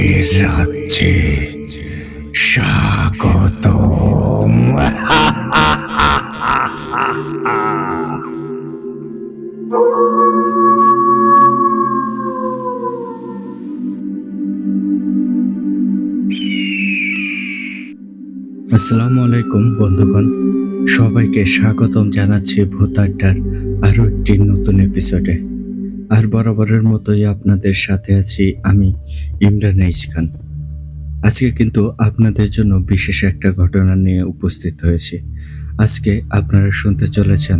ভূতের রাজ্যে স্বাগতম। আসসালামু আলাইকুম বন্ধুগণ, সবাইকে স্বাগতম জানাচ্ছি ভূত আড্ডার আরো একটি নতুন এপিসোডে। আর বরাবরের মতোই আপনাদের সাথে আছি আমি, ইমরান খান। আজকে কিন্তু আপনাদের জন্য বিশেষ একটা ঘটনা নিয়ে উপস্থিত হয়েছি। আজকে আপনারা শুনতে চলেছেন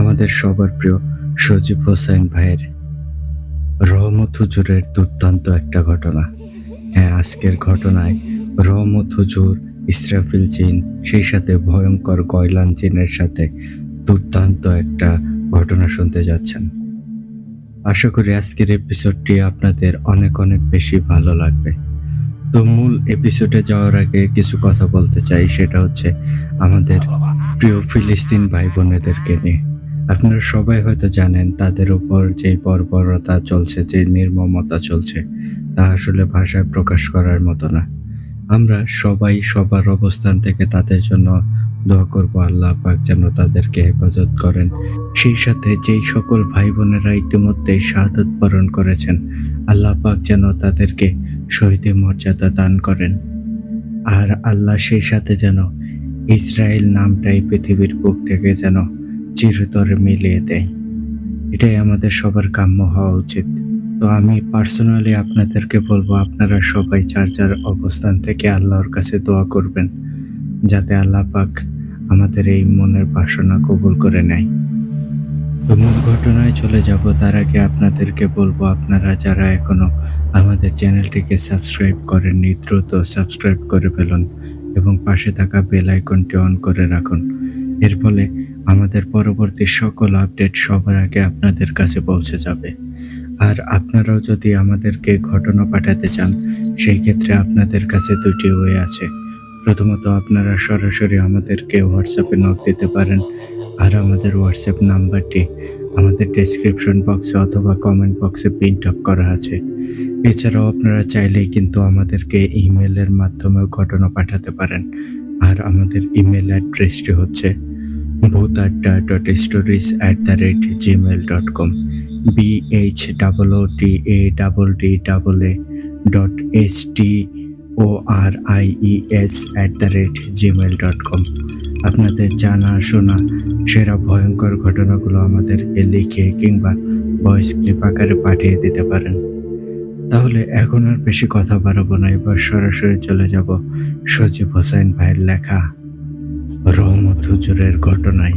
আমাদের সবার প্রিয় সজীব হোসাইন ভাইয়ের রহমত হুজুরের দুর্দান্ত একটা ঘটনা। হ্যাঁ, আজকের ঘটনায় রহমত হুজুর, ইসরাফিল জিন, সেই সাথে ভয়ঙ্কর গয়লান জিনের সাথে দুর্দান্ত একটা ঘটনা শুনতে যাচ্ছেন। আশা করি আজকের এপিসোডটি আপনাদের অনেক অনেক বেশি ভালো লাগবে। তো মূল এপিসোডে যাওয়ার আগে কিছু কথা বলতে চাই, সেটা হচ্ছে আমাদের প্রিয় ফিলিস্তিন ভাই বোনেদেরকে নিয়ে। আপনারা সবাই হয়তো জানেন তাদের উপর যে বর্বরতা চলছে, যে নির্মমতা চলছে, তা আসলে ভাষায় প্রকাশ করার মতো না। আমরা সবাই সবার অবস্থান থেকে তাদের জন্য দোয়া করব, আল্লাহ পাক যেন তাদেরকে হেফাজত করেন। সেই সাথে যেই সকল ভাই বোনেরা ইতিমধ্যেই শাহাদাত বরণ করেছেন, আল্লাহ পাক যেন তাদেরকে শহীদের মর্যাদা দান করেন। আর আল্লাহ সেই সাথে যেন ইসরায়েল নামটাই পৃথিবীর বুক থেকে যেন চিরতরে মিলিয়ে দেয়। এটাই আমাদের সবার কাম্য হওয়া উচিত। তো আমি পার্সোনালি আপনাদেরকে বলবো, আপনারা সবাই যার যার অবস্থান থেকে আল্লাহর কাছে দোয়া করবেন, যাতে আল্লাহ পাক আমাদের এই মনের বাসনা কবুল করে নেয়। তো মূল ঘটনায় চলে যাব, তার আগে আপনাদেরকে বলবো, আপনারা যারা এখনো আমাদের চ্যানেলটিকে সাবস্ক্রাইব করেননি, দ্রুত সাবস্ক্রাইব করে ফেলুন এবং পাশে থাকা বেল আইকনটি অন করে রাখুন। এর ফলে আমাদের পরবর্তী সকল আপডেট সবার আগে আপনাদের কাছে পৌঁছে যাবে। আর আপনারাও যদি আমাদেরকে ঘটনা পাঠাতে চান, সেই ক্ষেত্রে আপনাদের কাছে দুটি ওয়ে আছে। প্রথমত, আপনারা সরাসরি আমাদেরকে হোয়াটসঅ্যাপে নক দিতে পারেন, আর আমাদের হোয়াটসঅ্যাপ নাম্বারটি আমাদের ডেসক্রিপশন বক্সে অথবা কমেন্ট বক্সে প্রিন্ট আপ করা আছে। এছাড়াও আপনারা চাইলেই কিন্তু আমাদেরকে ইমেলের মাধ্যমেও ঘটনা পাঠাতে পারেন। আর আমাদের ইমেল অ্যাড্রেসটি হচ্ছে bhutadda.stories@gmail.com bhutadda.stories@gmail.com। আপনাদের জানা শোনা সেরা ভয়ঙ্কর ঘটনাগুলো আমাদেরকে লিখে কিংবা ভয়েস ক্লিপ আকারে পাঠিয়ে দিতে পারেন। তাহলে এখন আর বেশি কথা বাড়াবো না, এবার সরাসরি চলে যাব সজীব হোসাইন ভাইয়ের লেখা রহমত হুজুরের ঘটনায়।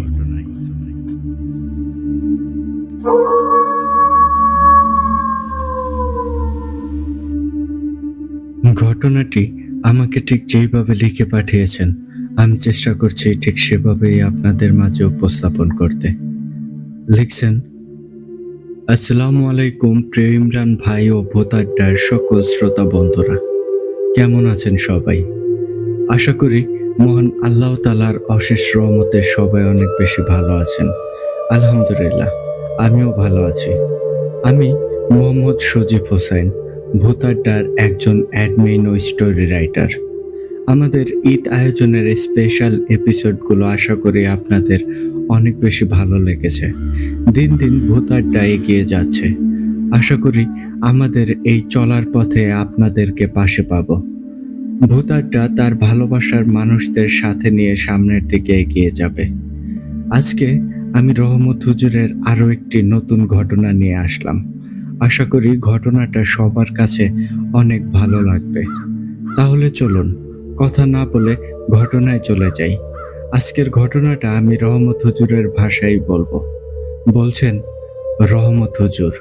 ঘটনাটি আমাকে ঠিক যেইভাবে লিখে পাঠিয়েছেন, আমি চেষ্টা করছি ঠিক সেভাবেই আপনাদের মাঝে উপস্থাপন করতে। লিখছেন, আসসালামু আলাইকুম প্রিয় ইমরান ভাই ও ভূত আড্ডার সকল শ্রোতা বন্ধুরা, কেমন আছেন সবাই? আশা করি মহান আল্লাহ তাআলার অশেষ রহমতে সবাই অনেক বেশি ভালো আছেন। আলহামদুলিল্লাহ, আমিও ভালো আছি। আমি মোহাম্মদ সজীব হোসাইন, ভূত আড্ডার একজন অ্যাডমিন ও স্টোরি রাইটার। আমাদের ঈদ আয়োজনের স্পেশাল এপিসোডগুলো আশা করি আপনাদের অনেক বেশি ভালো লেগেছে। দিন দিন ভূত আড্ডা এগিয়ে যাচ্ছে। আশা করি আমাদের এই চলার পথে আপনাদেরকে পাশে পাবো। ভূত আড্ডা তার ভালোবাসার মানুষদের সাথে নিয়ে সামনের দিকে এগিয়ে যাবে। আজকে আমি রহমত হুজুরের আরো একটি নতুন ঘটনা নিয়ে আসলাম। আশা করি ঘটনাটা সবার কাছে অনেক ভালো লাগবে। তাহলে চলুন কথা না বলে ঘটনায় চলে যাই। আজকের ঘটনাটা আমি রহমত হুজুরের ভাষায় বলবো। বলছেন রহমত হুজুর।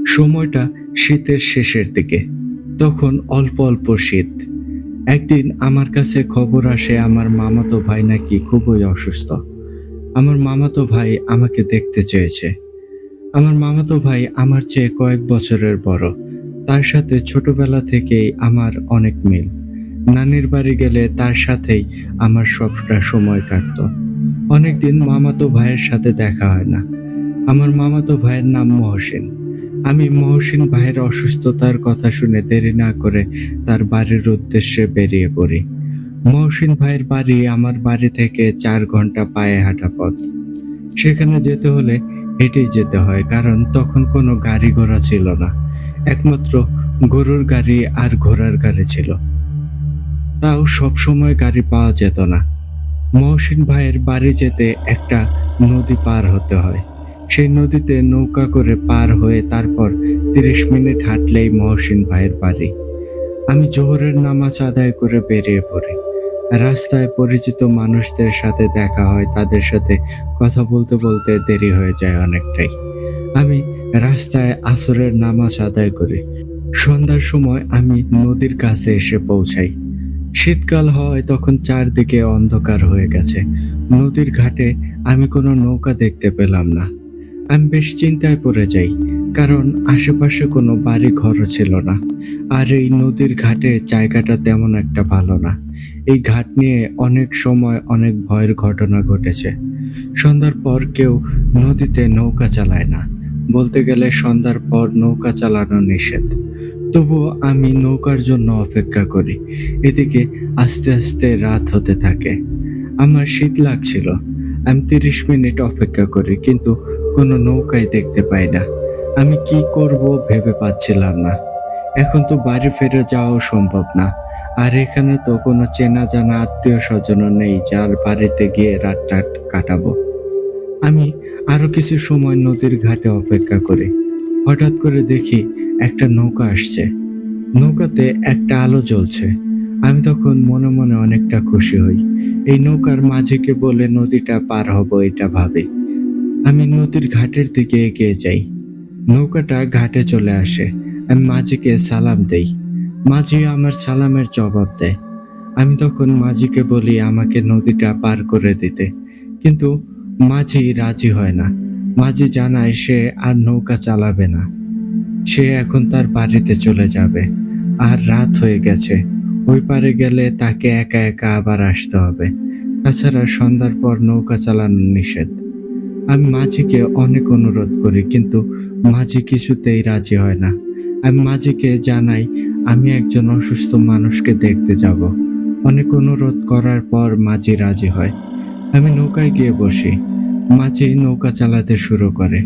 সময়টা শীতের শেষের দিকে, তখন অল্প অল্প শীত। একদিন আমার কাছে খবর আসে আমার মামাতো ভাই নাকি খুবই অসুস্থ। আমার মামাতো ভাই আমাকে দেখতে চেয়েছে। আমার মামাতো ভাই আমার চেয়ে কয়েক বছরের বড়। তার সাথে ছোটবেলা থেকেই আমার অনেক মিল। নানির বাড়ি গেলে তার সাথেই আমার সবটা সময় কাটতো। অনেকদিন মামাতো ভাইয়ের সাথে দেখা হয় না। আমার মামাতো ভাইয়ের নাম মহসিন। আমি মহসিন ভাইয়ের অসুস্থতার কথা শুনে দেরি না করে তার বাড়ির উদ্দেশ্যে বেরিয়ে পড়ি। মহসিন ভাইয়ের বাড়ি আমার বাড়ি থেকে ৪ ঘন্টা পায়ে হাঁটা পথ। সেখানে যেতে হলে হেঁটেই যেতে হয়, কারণ তখন কোনো গাড়ি ঘোড়া ছিল না। একমাত্র গরুর গাড়ি আর ঘোড়ার গাড়ি ছিল। তাও সবসময় গাড়ি পাওয়া যেত না। মহসিন ভাইয়ের বাড়ি যেতে একটা নদী পার হতে হয়। সেই নদীতে নৌকা করে পার হয়ে তারপর ৩০ মিনিট হাঁটলেই মহসিন ভাইয়ের বাড়ি। আমি জোহরের নামাজ আদায় করে বেরিয়ে পড়ি। রাস্তায় পরিচিত মানুষদের সাথে দেখা হয়, তাদের সাথে কথা বলতে বলতে দেরি হয়ে যায় অনেকটাই। আমি রাস্তায় আসরের নামাজ আদায় করি। সন্ধ্যার সময় আমি নদীর কাছে এসে পৌঁছাই। শীতকাল হওয়ায় তখন চারদিকে অন্ধকার হয়ে গেছে। নদীর ঘাটে আমি কোনো নৌকা দেখতে পেলাম না। আমি বেশ চিন্তায় পড়ে যাই, কারণ আশেপাশে কোনো বাড়ি ঘরও ছিল না। আর এই নদীর ঘাটে জায়গাটা তেমন একটা ভালো না। এই ঘাট নিয়ে অনেক সময় অনেক ভয়ের ঘটনা ঘটেছে। সন্ধ্যার পর কেউ নদীতে নৌকা চালায় না। বলতে গেলে সন্ধ্যার পর নৌকা চালানো নিষেধ। তবুও আমি নৌকার জন্য অপেক্ষা করি। এদিকে আস্তে আস্তে রাত হতে থাকে। আমার শীত লাগছিল। আমি ৩০ মিনিট অপেক্ষা করি, কিন্তু কোনো নৌকাই দেখতে পাই না। আমি কি করব ভেবে পাচ্ছিলাম না। এখন তো বাড়ি ফিরে যাওয়াও সম্ভব না। আর এখানে তো কোনো চেনা জানা আত্মীয় স্বজনও নেই যার বাড়িতে গিয়ে রাতটা কাটাবো। আমি আরো কিছু সময় নদীর ঘাটে অপেক্ষা করি। হঠাৎ করে দেখি একটা নৌকা আসছে। নৌকাতে একটা আলো জ্বলছে। আমি তখন মনে মনে অনেকটা খুশি হই। এই নৌকার মাঝিকে বলে নদীটা পার হব এটা ভাবি। আমি নদীর ঘাটের দিকে এগিয়ে যাই। নৌকাটা ঘাটে চলে আসে। আমি মাঝিকে সালাম দেই। মাঝি আমার সালামের জবাব দেয়। আমি তখন মাঝিকে বলি আমাকে নদীটা পার করে দিতে, কিন্তু মাঝি রাজি হয় না। মাঝি জানায় সে আর নৌকা চালাবে না। সে এখন তার বাড়িতে চলে যাবে। আর রাত হয়ে গেছে। ওই পারে গেলে তাকে একা একা আবার আসতে হবে। তাছাড়া সন্ধ্যার পর নৌকা চালানো নিষেধ। আমি মাঝিকে অনেক অনুরোধ করি, কিন্তু মাঝি কিছুতেই রাজি হয় না। আমি মাঝিকে জানাই আমি একজন অসুস্থ মানুষকে দেখতে যাব। অনেক অনুরোধ করার পর মাঝি রাজি হয়। আমি নৌকায় গিয়ে বসি। মাঝি নৌকা চালাতে শুরু করে।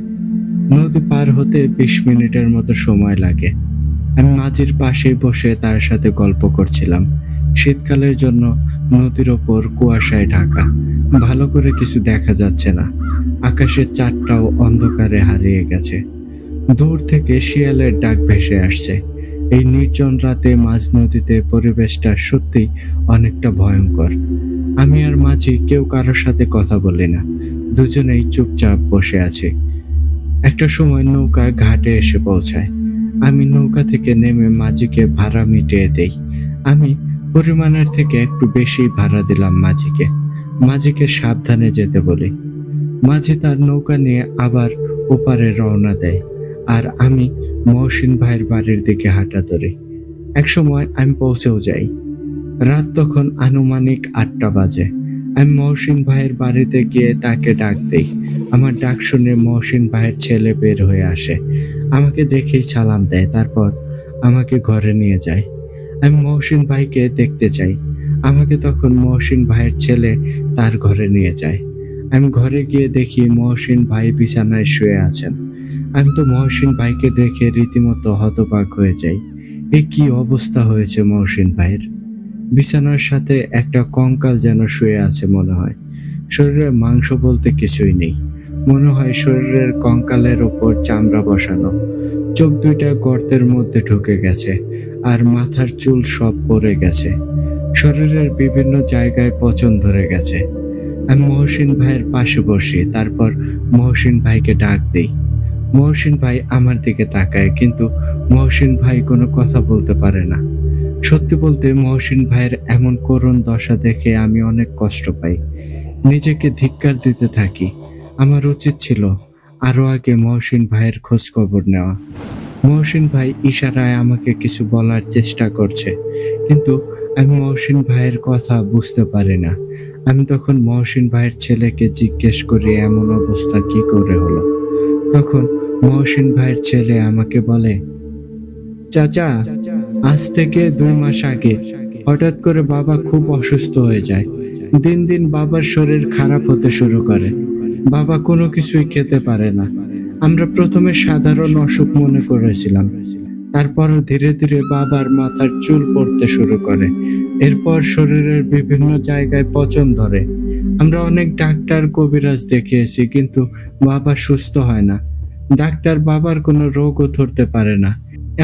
নদী পার হতে ২০ মিনিটের মতো সময় লাগে। আমি মাঝির পাশেই বসে তার সাথে গল্প করছিলাম। শীতকালের জন্য নদীর ওপর কুয়াশায় ঢাকা। ভালো করে কিছু দেখা যাচ্ছে না। আকাশের চাঁদটাও অন্ধকারে হারিয়ে গেছে। দূর থেকে শিয়ালের ডাক ভেসে আসছে। এই নির্জন রাতে মাঝ নদীতে পরিবেশটা সত্যি অনেকটা ভয়ঙ্কর। আমি আর মাঝি কেউ কারোর সাথে কথা বলি না। দুজনেই চুপচাপ বসে আছি। একটা সময় নৌকা ঘাটে এসে পৌঁছায়। আমি নৌকা থেকে নেমে মাঝিকে ভাড়া মিটিয়ে দেই। আমি পরিমাণের থেকে একটু বেশি ভাড়া দিলাম মাঝিকে। মাঝিকে সাবধানে যেতে বলি। মাঝি তার নৌকা নিয়ে আবার ওপারে রওনা দেয়। আর আমি মহসিন ভাইয়ের বাড়ির দিকে হাঁটা ধরি। একসময় আমি পৌঁছেও যাই। রাত তখন আনুমানিক ৮টা বাজে। আমি মহসিন ভাইয়ের বাড়িতে গিয়ে তাকে ডাক দেই। আমার ডাক শুনে মহসিন ভাইয়ের ছেলে বের হয়ে আসে। আমাকে দেখেই সালাম দেয়, তারপর আমাকে ঘরে নিয়ে যায়। আমি মহসিন ভাইকে দেখতে চাই। আমাকে তখন মহসিন ভাইয়ের ছেলে তার ঘরে নিয়ে যায়। আমি ঘরে গিয়ে দেখি মহসিন ভাই বিছানায় শুয়ে আছেন। আমি তো মহসিন ভাইকে দেখে রীতিমতো হতবাক হয়ে যাই। এ কি অবস্থা হয়েছে মহসিন ভাইয়ের! বিছানার সাথে একটা কঙ্কাল যেন শুয়ে আছে মনে হয়। শরীরে মাংস বলতে কিছুই নেই। মনে হয় শরীরের কঙ্কালের ওপর চামড়া বসানো। চোখ দুইটা গর্তের মধ্যে ঢুকে গেছে, আর মাথার চুল সব পড়ে গেছে। শরীরের বিভিন্ন জায়গায় পচন ধরে গেছে। আমি মহসিন ভাইয়ের পাশে বসি, তারপর মহসিন ভাইকে ডাক দিই। মহসিন ভাই আমার দিকে তাকায়, কিন্তু মহসিন ভাই কোনো কথা বলতে পারে না। সত্যি বলতে মহসিন ভাইয়ের এমন করুণ দশা দেখে আমি অনেক কষ্ট পাই। নিজেকে ধিক্কার দিতে থাকি। আমার উচিত ছিল আরো আগে মহসিন ভাইয়ের খোঁজ খবর নেওয়া। মহসিন ভাই ইশারায় আমাকে কিছু বলার চেষ্টা করছে, কিন্তু আমি মহসিন ভাইয়ের কথা বুঝতে পারি না। আমি তখন মহসিন ভাইয়ের ছেলেকে জিজ্ঞেস করি এমন অবস্থা কি করে হলো। তখন মহসিন ভাইয়ের ছেলে আমাকে বলে, চাচা, আজ থেকে 2 মাস আগে হঠাৎ করে বাবা খুব অসুস্থ হয়ে যায়। দিন দিন বাবার শরীর খারাপ হতে শুরু করে। বাবা কোনো কিছুই খেতে পারে না। আমরা প্রথমে সাধারণ অসুখ মনে করেছিলাম, তারপরও ধীরে ধীরে বাবার মাথার চুল পড়তে শুরু করে। এরপর শরীরের বিভিন্ন জায়গায় পচন ধরে। আমরা অনেক ডাক্তার কবিরাজ দেখিয়েছি, কিন্তু বাবা সুস্থ হয় না। ডাক্তার বাবার কোনো রোগও ধরতে পারে না।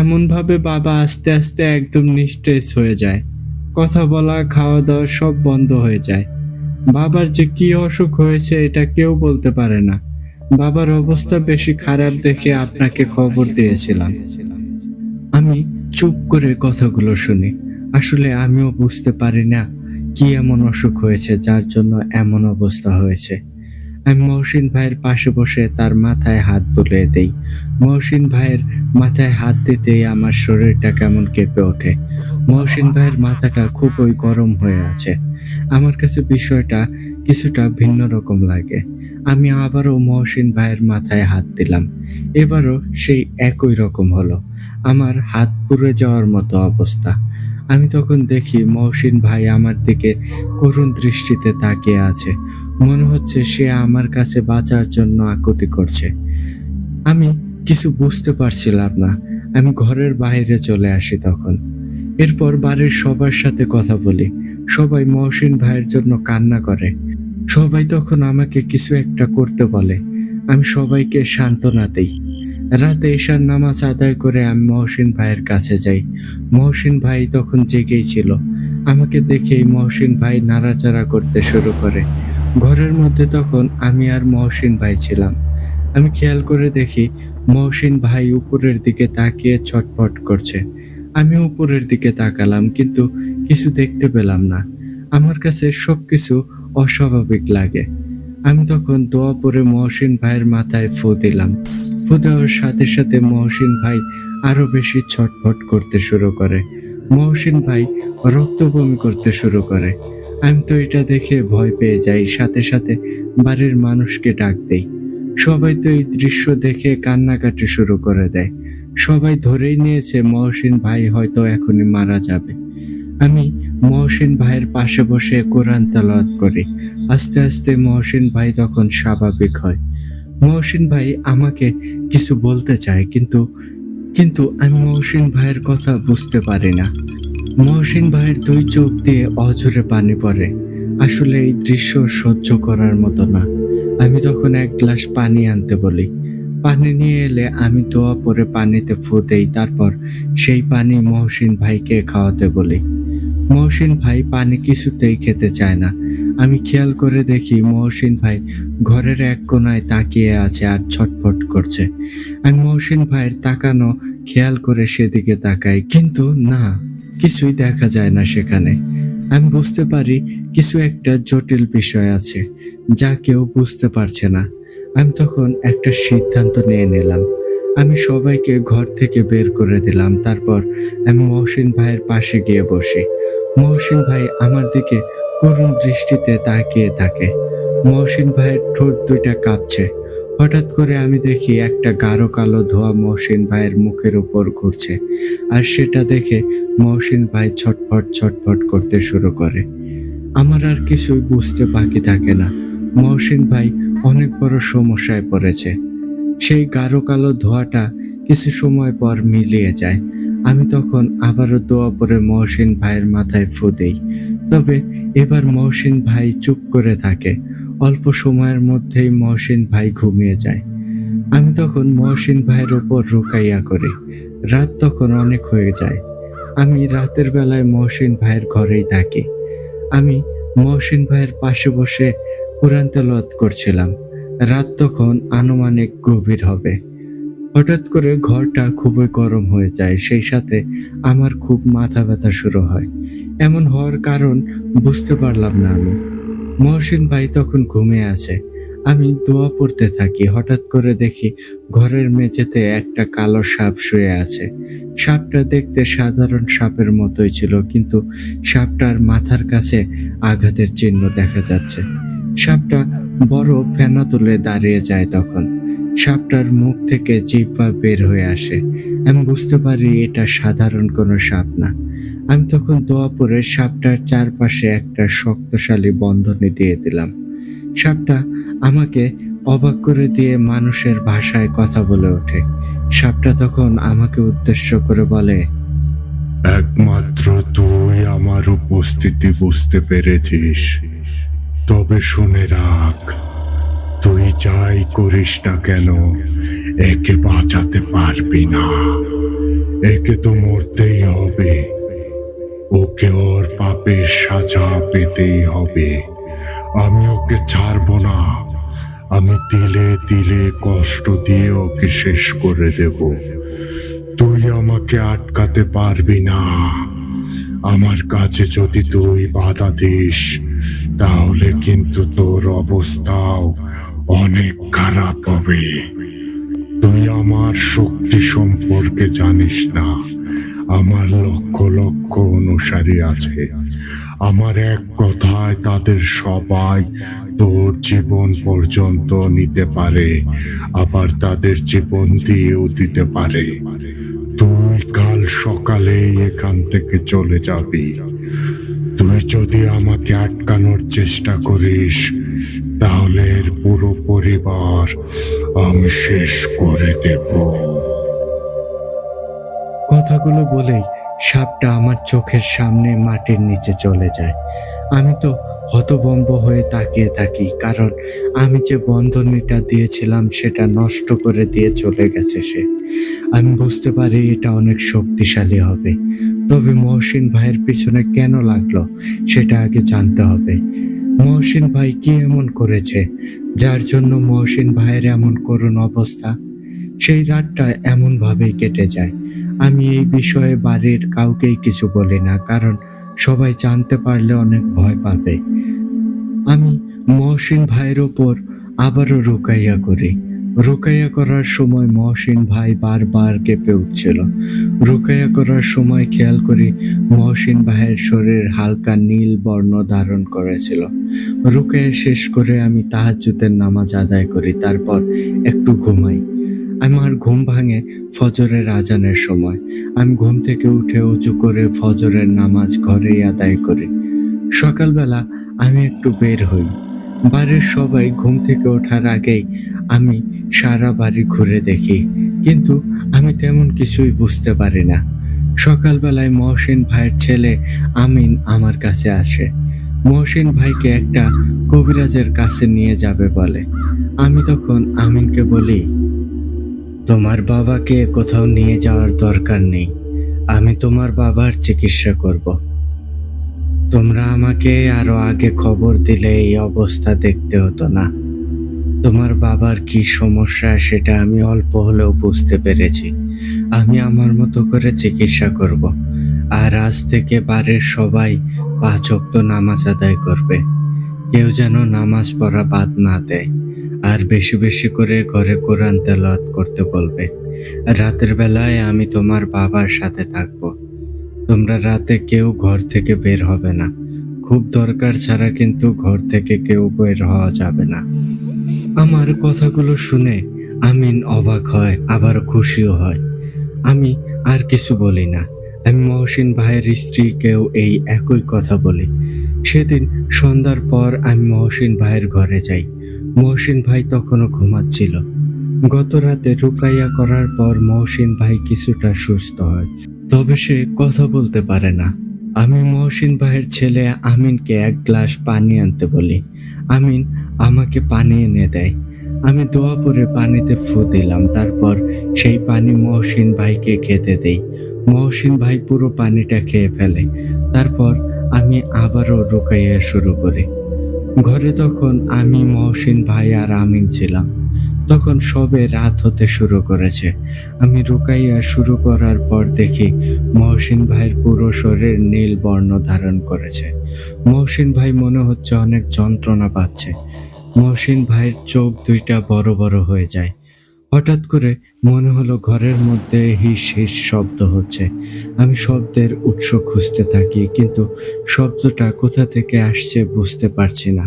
এমন ভাবে বাবা আস্তে আস্তে একদম নিস্তেজ হয়ে যায়। কথা বলা, খাওয়া দাওয়া সব বন্ধ হয়ে যায়। বাবার যে কি অসুখ হয়েছে এটা কেউ বলতে পারে না। বাবার অবস্থা বেশি খারাপ দেখে আপনাকে খবর দিয়েছিলাম। আমি চুপ করে কথাগুলো শুনি। আসলে আমিও বুঝতে পারি না কি এমন অসুখ হয়েছে যার জন্য এমন অবস্থা হয়েছে। আমি মহসিন ভাইয়ের পাশে বসে তার মাথায় হাত বুলিয়ে দেই। মহসিন ভাইয়ের মাথায় হাত দিতেই আমার শরীরটা কেমন কেঁপে ওঠে। মহসিন ভাইয়ের মাথাটা খুবই গরম হয়ে আছে। আমার কাছে বিষয়টা কিছুটা ভিন্ন রকম লাগে। আমি আবারও মহসিন ভাইয়ের মাথায় হাত দিলাম। এবারও সেই একই রকম হলো। আমার হাত পুড়ে যাওয়ার মতো অবস্থা। আমি তখন দেখি মহসিন ভাই আমার দিকে করুণ দৃষ্টিতে তাকিয়ে আছে। মনে হচ্ছে সে আমার কাছে বাঁচার জন্য আকুতি করছে। আমি কিছু বুঝতে পারছিলাম না। আমি ঘরের বাইরে চলে আসি তখন। এরপর বাড়ির সবার সাথে কথা বলি। সবাই মহসিন ভাইয়ের জন্য কান্না করে। সবাই তখন আমাকে কিছু একটা করতে বলে। আমি সবাইকে সান্ত্বনা দেই। রাতে এশার নামাজ আদায় করে আমি মহসিন ভাইয়ের কাছে যাই। মহসিন ভাই তখন জেগেই ছিল। আমাকে দেখেই মহসিন ভাই নাড়াচাড়া করতে শুরু করে। ঘরের মধ্যে তখন আমি আর মহসিন ভাই ছিলাম। আমি খেয়াল করে দেখি মহসিন ভাই উপরের দিকে তাকিয়ে ছটফট করছে। আমি উপরের দিকে তাকালাম, কিন্তু কিছু দেখতে পেলাম না। আমার কাছে সবকিছু অস্বাভাবিক লাগে। আমি তখন দোয়া পড়ে মহসিন ভাইয়ের মাথায় ফু দিলাম। ফু দেওয়ার সাথে সাথে মহসিন ভাই আরো বেশি ছটফট করতে শুরু করে। মহসিন ভাই রক্ত বমি করতে শুরু করে। আমি তো এটা দেখে ভয় পেয়ে যাই, সাথে সাথে বাড়ির মানুষকে ডাক দেই। সবাই তো এই দৃশ্য দেখে কান্নাকাটি শুরু করে দেয়। সবাই ধরেই নিয়েছে মহসিন ভাই হয়তো এখনই মারা যাবে। আমি মহসিন ভাইয়ের পাশে বসে কোরআন তেলাওয়াত করি। আস্তে আস্তে মহসিন ভাই তখন স্বাভাবিক হয়। মহসিন ভাই আমাকে কিছু বলতে চায়, কিন্তু কিন্তু আমি মহসিন ভাইয়ের কথা বুঝতে পারি না। মহসিন ভাইয়ের 2 চোখ দিয়ে অঝরে পানি পড়ে। আসলে এই দৃশ্য সহ্য করার মতো না। আমি তখন 1 গ্লাস পানি আনতে বলি। পানি নিয়ে এলে আমি দোয়া পড়ে পানিতে ফু দেই। তারপর সেই পানি মহসিন ভাইকে খাওয়াতে বলি। মহসিন ভাই পানি কিছুতেই খেতে চায় না। আমি খেয়াল করে দেখি মহসিন ভাই ঘরের এক কোণায় তাকিয়ে আছে আর ছটফট করছে। আমি মহসিন ভাইয়ের তাকানো খেয়াল করে সেদিকে তাকাই, কিন্তু না, কিছুই দেখা যায় না সেখানে। আমি বুঝতে পারি কিছু একটা জটিল বিষয় আছে, যা কেউ বুঝতে পারছে না। আমি তখন একটা সিদ্ধান্ত নিয়ে নিলাম। আমি সবাইকে ঘর থেকে বের করে দিলাম। তারপর আমি মহসিন ভাইয়ের পাশে গিয়ে বসি। মহসিন ভাই আমার দিকে করুণ দৃষ্টিতে তাকিয়ে থাকে। মহসিন ভাইয়ের ঠোঁট 2টা কাঁপছে। হঠাৎ করে আমি দেখি একটা গাঢ় কালো ধোঁয়া মহসিন ভাইয়ের মুখের উপর ঘুরছে, আর সেটা দেখে মহসিন ভাই ছটফট ছটফট করতে শুরু করে। আমার আর কিছুই বুঝতে বাকি থাকে না। মহসিন ভাই অনেক বড় সমস্যায় পড়েছে। সেই গাঢ় কালো ধোঁয়াটা কিছু সময় পর মিলিয়ে যায়। আমি তখন আবারও দোয়া পড়ে মহসিন ভাইয়ের মাথায় ফু দেই। তবে এবার মহসিন ভাই চুপ করে থাকে। অল্প সময়ের মধ্যেই মহসিন ভাই ঘুমিয়ে যায়। আমি তখন মহসিন ভাইয়ের ওপর রুকাইয়া করি। রাত তখন অনেক হয়ে যায়। আমি রাতের বেলায় মহসিন ভাইয়ের ঘরেই থাকি। আমি মহসিন ভাইয়ের পাশে বসে কোরআন তেলাওয়াত করছিলাম। রাত তখন আনুমানিক গভীর হবে। হঠাৎ করে ঘরটা খুবই গরম হয়ে যায়। সেই সাথে আমার খুব মাথা ব্যথা শুরু হয়। এমন হওয়ার কারণ বুঝতে পারলাম না আমি। মহসিন ভাই তখন ঘুমিয়ে আছে। আমি দোয়া পড়তে থাকি। হঠাৎ করে দেখি ঘরের মেঝেতে একটা কালো সাপ শুয়ে আছে। সাপটা দেখতে সাধারণ সাপের মতোই ছিল, কিন্তু সাপটার মাথার কাছে আঘাতের চিহ্ন দেখা যাচ্ছে। সাপটা বড় ফেনা তুলে দাঁড়িয়ে যায় তখন। সাপটার মুখ থেকে জিহ্বা বের হয়ে আসে। আমি বুঝতে পারি এটা সাধারণ কোনো সাপ না। আমি তখন দোয়া পড়ে সাপটার চারপাশে একটা শক্তিশালী বন্ধনী দিয়ে দিলাম। সাপটা আমাকে অবাক করে দিয়ে মানুষের ভাষায় কথা বলে ওঠে। সাপটা তখন আমাকে উদ্দেশ্য করে বলে, একমাত্র তুই আমার উপস্থিতি বুঝতে পেরেছিস। তবে শুনে রাখ, তুই যাই করিস না কেন, একে বাঁচাতে পারবি না। একে তো মরতেই হবে। ওকে ওর পাপের সাজা পেতেই হবে। আমি ওকে ছাড়বো না। আমি তিলে তিলে কষ্ট দিয়ে ওকে শেষ করে দেব। তুই আমাকে আটকাতে পারবি না। আমার কাছে যদি তুই বাধা দিস, তাহলে কিন্তু তোর অবস্থাও অনেক খারাপ হবে। তুই আমার শক্তি সম্পর্কে জানিস না। আমার লক্ষ লক্ষ অনুসারী আছে। আমার এক কথায় তাদের সবাই তোর জীবন পর্যন্ত নিতে পারে, আবার তাদের জীবন দিয়েও দিতে পারে। তুই কাল সকালেই এখান থেকে চলে যাবি। তুই যদি আমাকে আটকানোর চেষ্টা করিস, তাহলে এর পুরো পরিবার আমি শেষ করে দেব। কথাগুলো বলেই সাপটা আমার চোখের সামনে মাটির নিচে চলে যায়। আমি তো হতভম্ব হয়ে তাকিয়ে থাকি, কারণ আমি যে বন্ধনীটা দিয়েছিলাম সেটা নষ্ট করে দিয়ে চলে গেছে সে। আমি বুঝতে পারি এটা অনেক শক্তিশালী হবে। তবে মহসিন ভাইয়ের পিছনে কেন লাগলো সেটা আগে জানতে হবে। মহসিন ভাই কি এমন করেছে যার জন্য মহসিন ভাইয়ের এমন করুণ অবস্থা? সেই রাতটা এমন ভাবেই কেটে যায়। আমি এই বিষয়ে বাড়ির কাউকেই কিছু বলি না, কারণ সবাই জানতে পারলে অনেক ভয় পাবে। আমি মহসিন ভাইয়ের ওপর আবারও রুকাইয়া করি। রুকাইয়া করার সময় মহসিন ভাই বারবার কেঁপে উঠছিল। রুকাইয়া করার সময় খেয়াল করি মহসিন ভাইয়ের শরীর হালকা নীল বর্ণ ধারণ করেছিল। রুকাইয়া শেষ করে আমি তাহাজ্জুদের নামাজ আদায় করি, তারপর একটু ঘুমাই। আমার ঘুম ভাঙে ফজরের আজানের সময়। আমি ঘুম থেকে উঠে উজু করে ফজরের নামাজ ঘরেই আদায় করি। সকালবেলা আমি একটু বের হই। বাড়ির সবাই ঘুম থেকে ওঠার আগেই আমি সারা বাড়ি ঘুরে দেখি, কিন্তু আমি তেমন কিছুই বুঝতে পারি না। সকালবেলায় মহসিন ভাইয়ের ছেলে আমিন আমার কাছে আসে। মহসিন ভাইকে একটা কবিরাজের কাছে নিয়ে যাবে বলে। আমি তখন আমিনকে বলি, তোমার বাবাকে কোথাও নিয়ে যাওয়ার দরকার নেই। আমি তোমার বাবার চিকিৎসা করব। তোমরা আমাকে আরো আগে খবর দিলে এই অবস্থা দেখতে হতো না। তোমার বাবার কি সমস্যা সেটা আমি অল্প হলেও বুঝতে পেরেছি। আমি আমার মতো করে চিকিৎসা করব। আর আজ থেকে বাড়ির সবাই 5 ওয়াক্ত নামাজ আদায় করবে। কেউ যেন নামাজ পড়া বাদ না দেয়। আর বেশি বেশি করে ঘরে কোরআন তেলাওয়াত করতে বলবে। রাতের বেলায় আমি তোমার বাবার সাথে থাকবো। তোমরা রাতে কেউ ঘর থেকে বের হবে না। খুব দরকার ছাড়া কিন্তু ঘর থেকে কেউ বের হওয়া যাবে না। আমার কথাগুলো শুনে আমিন অবাক হয়, আবার খুশিও হয়। আমি আর কিছু বলি না। আমি মহসিন ভাইয়ের স্ত্রীকেও এই একই কথা বলি। সেদিন সন্ধ্যার পর আমি মহসিন ভাইয়ের ঘরে যাই। মহসিন ভাই তখনও ঘুমাচ্ছিল। গত রাতে রুকাইয়া করার পর মহসিন ভাই কিছুটা সুস্থ হয়, তবে সে কথা বলতে পারে না। আমি মহসিন ভাইয়ের ছেলে আমিনকে 1 গ্লাস পানি আনতে বলি। আমিন আমাকে পানি এনে দেয়। আমি দোয়া পড়ে পানিতে ফু দিলাম, তারপর সেই পানি মহসিন ভাইকে খেতে দেই। মহসিন ভাই পুরো পানিটা খেয়ে ফেলে। তারপর আমি আবারও রুকাইয়া শুরু করি। ঘরে তখন আমি, মহসিন ভাই আর আমিন ছিলাম। তখন সবে রাত হতে শুরু করেছে। আমি রুকাইয়া শুরু করার পর দেখি মহসিন ভাইয়ের পুরো শরীর নীল বর্ণ ধারণ করেছে। মহসিন ভাই মনে হচ্ছে অনেক যন্ত্রণা পাচ্ছে। মহসিন ভাইয়ের চোখ দুইটা বড় বড় হয়ে যায়। হঠাৎ করে মনে হলো ঘরের মধ্যে হিস হিস শব্দ হচ্ছে। আমি শব্দের উৎস খুঁজতে থাকি, কিন্তু শব্দটা কোথা থেকে আসছে বুঝতে পারছি না।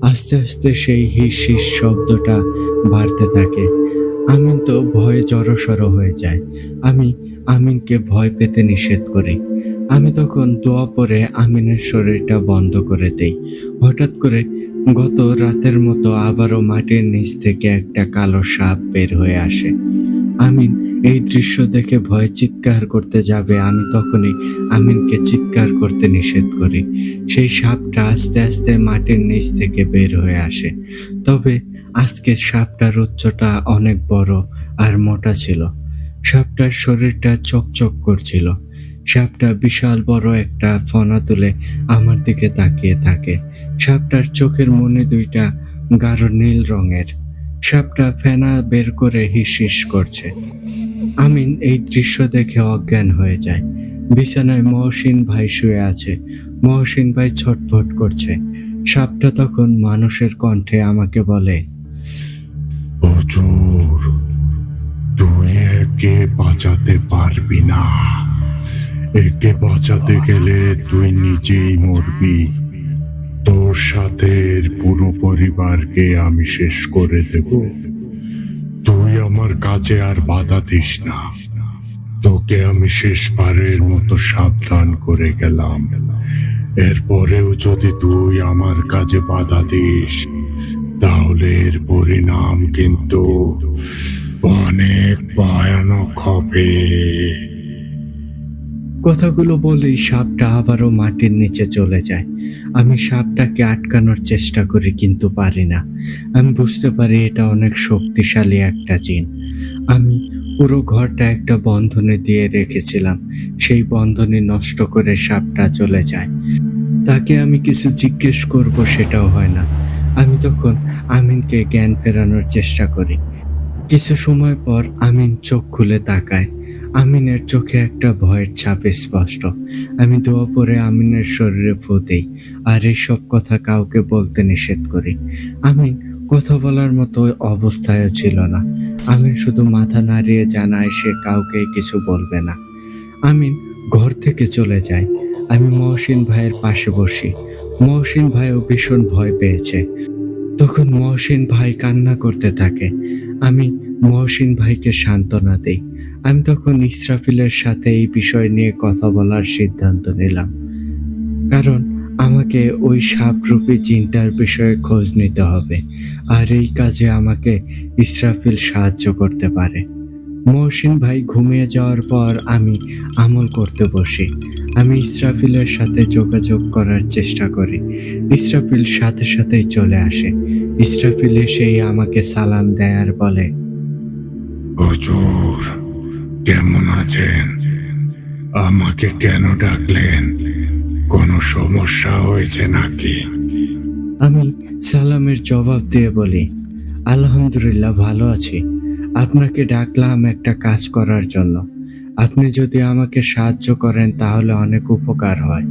আস্তে আস্তে সেই হিস হিস শব্দটা বাড়তে থাকে। আমিন তো ভয়ে জড়সড় হয়ে যায়। আমি আমিনকে ভয় পেতে নিষেধ করি। আমি তখন দোয়া পড়ে আমিনের শরীরটা বন্ধ করে দেই। হঠাৎ করে গত রাতের মতো আবারও মাটির নিচ থেকে একটা কালো সাপ বের হয়ে আসে। আমিন এই দৃশ্য দেখে ভয়ে চিৎকার করতে যাবে, আমি তখনই আমিনকে চিৎকার করতে নিষেধ করি। সেই সাপটা আস্তে আস্তে মাটির নিচ থেকে বের হয়ে আসে। তবে আজকে সাপটার উচ্চতা অনেক বড় আর মোটা ছিল। সাপটার শরীরটা চকচক করছিল। সাপটা বিশাল বড় একটা ফনা তুলে আমার দিকে তাকিয়ে থাকে। সাপটার চোখের মনি দুইটা গাঢ় নীল রঙের। সাপটা ফেনা বের করে হিস হিস করছে। আমিন এই দৃশ্য দেখে অজ্ঞান হয়ে যায়। বিছানায় মহসিন ভাই শুয়ে আছে। মহসিন ভাই ছটফট করছে। সাপটা তখন মানুষের কণ্ঠে আমাকে বলে, হুজুর, তুই একে বাঁচাতে পারবি না। একে বাঁচাতে গেলে তুই নিজেই মরবি। তোর সাথে এর পুরো পরিবারকে আমি শেষ করে দেব। তুই আমার কাজে আর বাধা দিস না। তোকে আমি শেষবারের মতো সাবধান করে গেলাম। এরপরেও যদি তুই আমার কাজে বাধা দিস, তাহলে এর পরিণাম কিন্তু অনেক ভয়ানক হবে। কথাগুলো বলেই সাপটা আবারও মাটির নিচে চলে যায়। আমি সাপটাকে আটকানোর চেষ্টা করি কিন্তু পারি না। আমি বুঝতে পারি এটা অনেক শক্তিশালী একটা জিন। আমি পুরো ঘরটা একটা বন্ধনে দিয়ে রেখেছিলাম। সেই বন্ধনী নষ্ট করে সাপটা চলে যায়। তাকে আমি কিছু জিজ্ঞেস করব সেটাও হয় না। আমি তখন আমিনকে জ্ঞান ফেরানোর চেষ্টা করি। কিছু সময় পর আমিন চোখ খুলে তাকায়। আমিনের চোখে একটা ভয়ের ছাপ স্পষ্ট। আমি দোয়া পড়ে আমিনের শরীরে ফু দেই আর এইসব কথা কাউকে বলতে নিষেধ করি। আমিন কথা বলার মতো অবস্থায়ও ছিল না। আমিন শুধু মাথা নাড়িয়ে জানায় সে কাউকে কিছু বলবে না। আমিন ঘর থেকে চলে যায়। আমি মহসিন ভাইয়ের পাশে বসি। মহসিন ভাইও ভীষণ ভয় পেয়েছে। তখন মহসিন ভাই কান্না করতে থাকে। আমি মহসিন ভাইকে সান্ত্বনা দেই। আমি তখন ইসরাফিলের সাথে এই বিষয় নিয়ে কথা বলার সিদ্ধান্ত নিলাম, কারণ আমাকে ওই সাপরূপী জিনটার বিষয়ে খোঁজ নিতে হবে, আর এই কাজে আমাকে ইসরাফিল সাহায্য করতে পারে। মহসিন ভাই ঘুমিয়ে যাওয়ার পর আমি আমল করতে বসি। আমি ইসরাফিলের সাথে যোগাযোগ করার চেষ্টা করি। ইসরাফিল সাথে সাথেই চলে আসে। ইসরাফিল এসেই আমাকে সালাম দেয় আর বলে, হুজুর, কেমন আছেন? আমাকে কেন ডাকলেন? কোনো সমস্যা হয়েছে নাকি? আমি সালামের জবাব দিয়ে বলি, আলহামদুলিল্লাহ ভালো আছি। আপনাকে ডাকলাম একটা কাজ করার জন্য। আপনি যদি আমাকে সাহায্য করেন তাহলে অনেক উপকার হয়।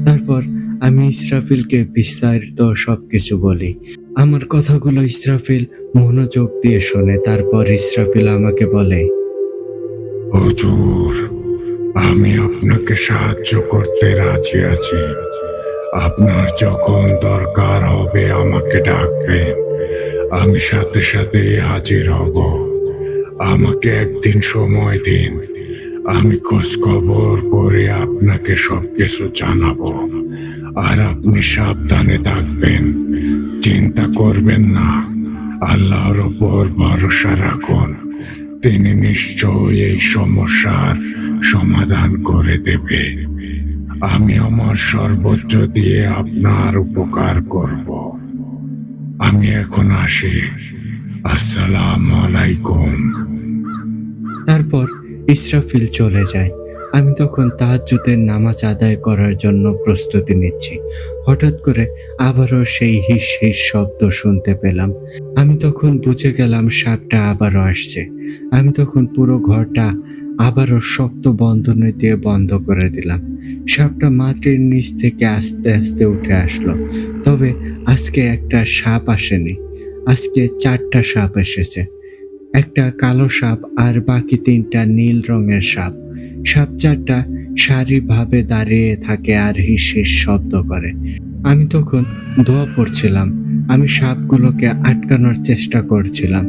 তারপর আমি ইসরাফিলকে বিস্তারিত সবকিছু বলি। আমার কথাগুলো ইসরাফিল মনোযোগ দিয়ে শোনে। তারপর ইসরাফিল আমাকে বলে, হুজুর, আমি আপনাকে সাহায্য করতে রাজি আছি। আপনার যখন দরকার হবে আমাকে ডাকবেন। আমি সাথে সাথে হাজির হব। আমাকে একদিন সময় দিন। আমি খোঁজ খবর করে আপনাকে সবকিছু জানাবো। আর আপনি সাবধানে থাকবেন। চিন্তা করবেন না। আল্লাহর ওপর ভরসা রাখুন। তিনি নিশ্চয়ই এই সমস্যার সমাধান করে দেবে। আমি আমার সর্বোচ্চ দিয়ে আপনার উপকার করব। আমি এখন আসি। আসসালামু আলাইকুম। তারপর ইসরাফিল চলে যায়। আমি তখন তাহাজ্জুদের নামাজ আদায় করার জন্য প্রস্তুতি নিচ্ছি। হঠাৎ করে আবারও সেই হিস হিস শব্দ শুনতে পেলাম। আমি তখন বুঝে গেলাম সাপটা আবারও আসছে। আমি তখন পুরো ঘরটা আবারও শক্ত বন্ধনী দিয়ে বন্ধ করে দিলাম। সাপটা মাটির নিচ থেকে আস্তে আস্তে উঠে আসলো। তবে আজকে একটা সাপ আসেনি, আজকে 4টা সাপ এসেছে। একটা কালো সাপ আর বাকি 3টা নীল রঙের সাপ। সাপ 4টা সারিভাবে দাঁড়িয়ে থাকে আর হিস হিস শব্দ করে। আমি তখন দোয়া পড়ছিলাম। আমি সাপগুলোকে আটকানোর চেষ্টা করছিলাম।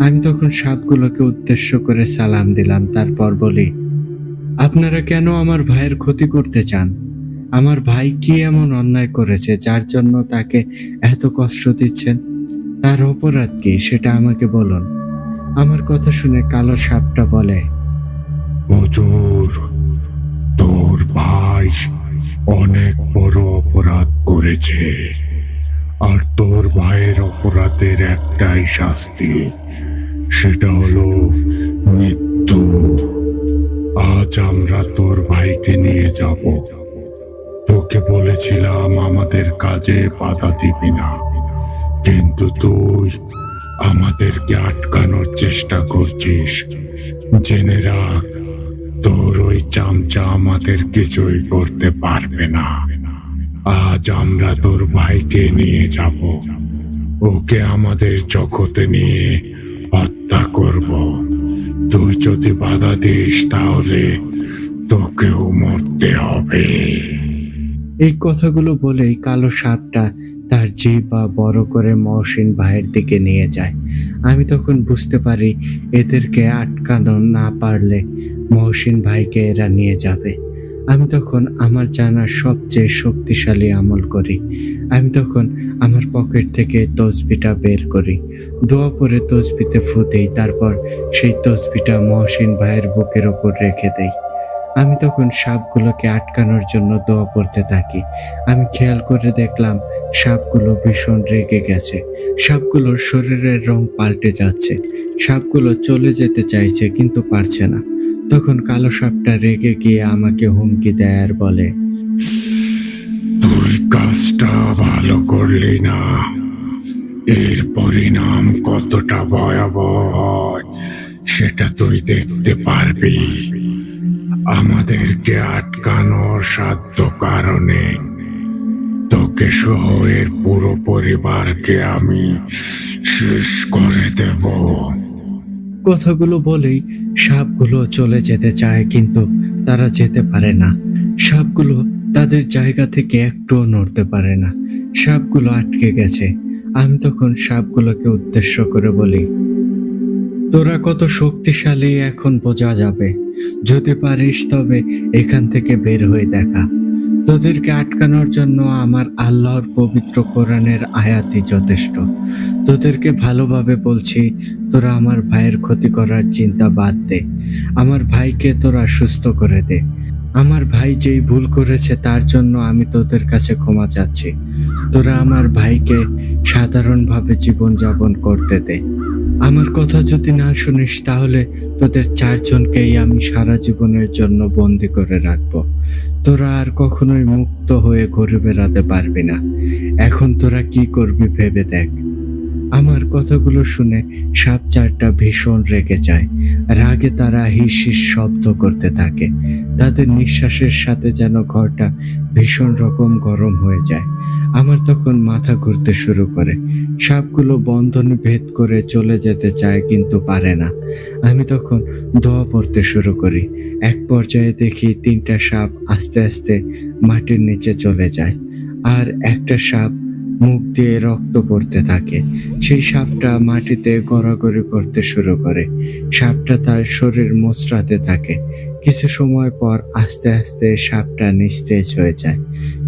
আমি তখন সাপগুলোকে উদ্দেশ্য করে সালাম দিলাম, তারপর বলি, আপনারা কেন আমার ভাইয়ের ক্ষতি করতে চান? আমার ভাই কি এমন অন্যায় করেছে যার জন্য তাকে এত কষ্ট দিচ্ছেন? তার অপরাধ কি সেটা আমাকে বলুন। আমার কথা শুনে কালো সাপটা বলে, হুজুর, তোর ভাই অনেক বড় অপরাধ করেছে, আর তোর ভাইয়ের অপরাধের একটাই শাস্তি, সেটা হলো মৃত্যু। আজ আমরা তোর ভাইকে নিয়ে যাব। তোকে বলেছিলাম আমাদের কাজে বাধা দিবি না, কিন্তু তুই আমাদেরকে আটকানোর চেষ্টা করছিস। জেনে রাখ, তোর ওই চামচা আমাদের কিছুই করতে পারবে না। আজ আমরা তোর ভাইকে নিয়ে যাব, ওকে আমাদের জগতে নিয়ে হত্যা করব। তুই যদি বাধা দিস তাহলে তোকেও মরতে হবে। এই কথাগুলো বলেই কালো সাপটা তার জিহ্বা বড় করে মহসিন ভাইয়ের দিকে নিয়ে যায়। আমি তখন বুঝতে পারি এদেরকে আটকানো না পারলে মহসিন ভাইকে এরা নিয়ে যাবে। আমি তখন আমার জানা সবচেয়ে শক্তিশালী আমল করি। আমি তখন আমার পকেট থেকে তসবিটা বের করি, দোয়া পরে তসবিতে ফু দেই, তারপর সেই তসবিটা মহসিন ভাইয়ের বুকের ওপর রেখে দেই। আমি তখন সাপগুলোকে আটকানোর জন্য দোয়া পড়তে থাকি। আমি খেয়াল করে দেখলাম সাপগুলো ভীষণ রেগে গেছে। সাপগুলোর শরীরের রং পাল্টে যাচ্ছে। সাপগুলো চলে যেতে চাইছে কিন্তু পারছে না। তখন কালো সাপটা রেগে গিয়ে আমাকে হুমকি দেয় আর বলে, তুই কাজটা ভালো করলি না। এর পরিণাম কতটা ভয়াবহ হয় সেটা তুই দেখতে পারবি। আমাদেরকে আটকানোর সাধ্য কারণে তোকে সহ এর পুরো পরিবারকে আমি শেষ করে দেব। কথাগুলো বলেই সাপগুলো চলে যেতে চায় কিন্তু তারা যেতে পারে না। সাপগুলো তাদের জায়গা থেকে একটুও নড়তে পারে না। সাপগুলো আটকে গেছে। আমি তখন সাপগুলোকে উদ্দেশ্য করে বলি, তোরা কত শক্তিশালী এখন বোঝা যাবে। যদি পারিস তবে এখান থেকে বের হয়ে দেখা। তোদেরকে আটকানোর জন্য আমার আল্লাহর পবিত্র কোরআনের আয়াতই যথেষ্ট। তোদেরকে ভালোভাবে বলছি, তোরা আমার ভাইয়ের ক্ষতি করার চিন্তা বাদ দে। আমার ভাইকে তোরা সুস্থ করে দে। আমার ভাই যেই ভুল করেছে তার জন্য আমি তোদের কাছে ক্ষমা চাচ্ছি। তোরা আমার ভাইকে সাধারণভাবে জীবনযাপন করতে দে। আমার কথা যদি না শুনিস তাহলে তোদের চারজনকেই আমি সারা জীবনের জন্য বন্দি করে রাখবো। তোরা আর কখনোই মুক্ত হয়ে ঘুরে বেড়াতে পারবি না। এখন তোরা কি করবি ভেবে দেখ। আমার কথাগুলো শুনে সাপ চারটা ভীষণ রেগে যায়। রাগে তারা হিস হিস শব্দ করতে থাকে। তাদের নিঃশ্বাসের সাথে যেন ঘরটা ভীষণ রকম গরম হয়ে যায়। আমার তখন মাথা ঘুরতে শুরু করে। সাপগুলো বন্ধন ভেদ করে চলে যেতে চায় কিন্তু পারে না। আমি তখন দোয়া পড়তে শুরু করি। এক পর্যায়ে দেখি 3টা সাপ আস্তে আস্তে মাটির নিচে চলে যায়, আর একটা সাপ মুখ দিয়ে রক্ত পড়তে থাকে। সেই সাপটা মাটিতে গড়াগড়ি করতে শুরু করে। সাপটা তার শরীর মোচড়াতে থাকে। কিছু সময় পর আস্তে আস্তে সাপটা নিস্তেজ হয়ে যায়।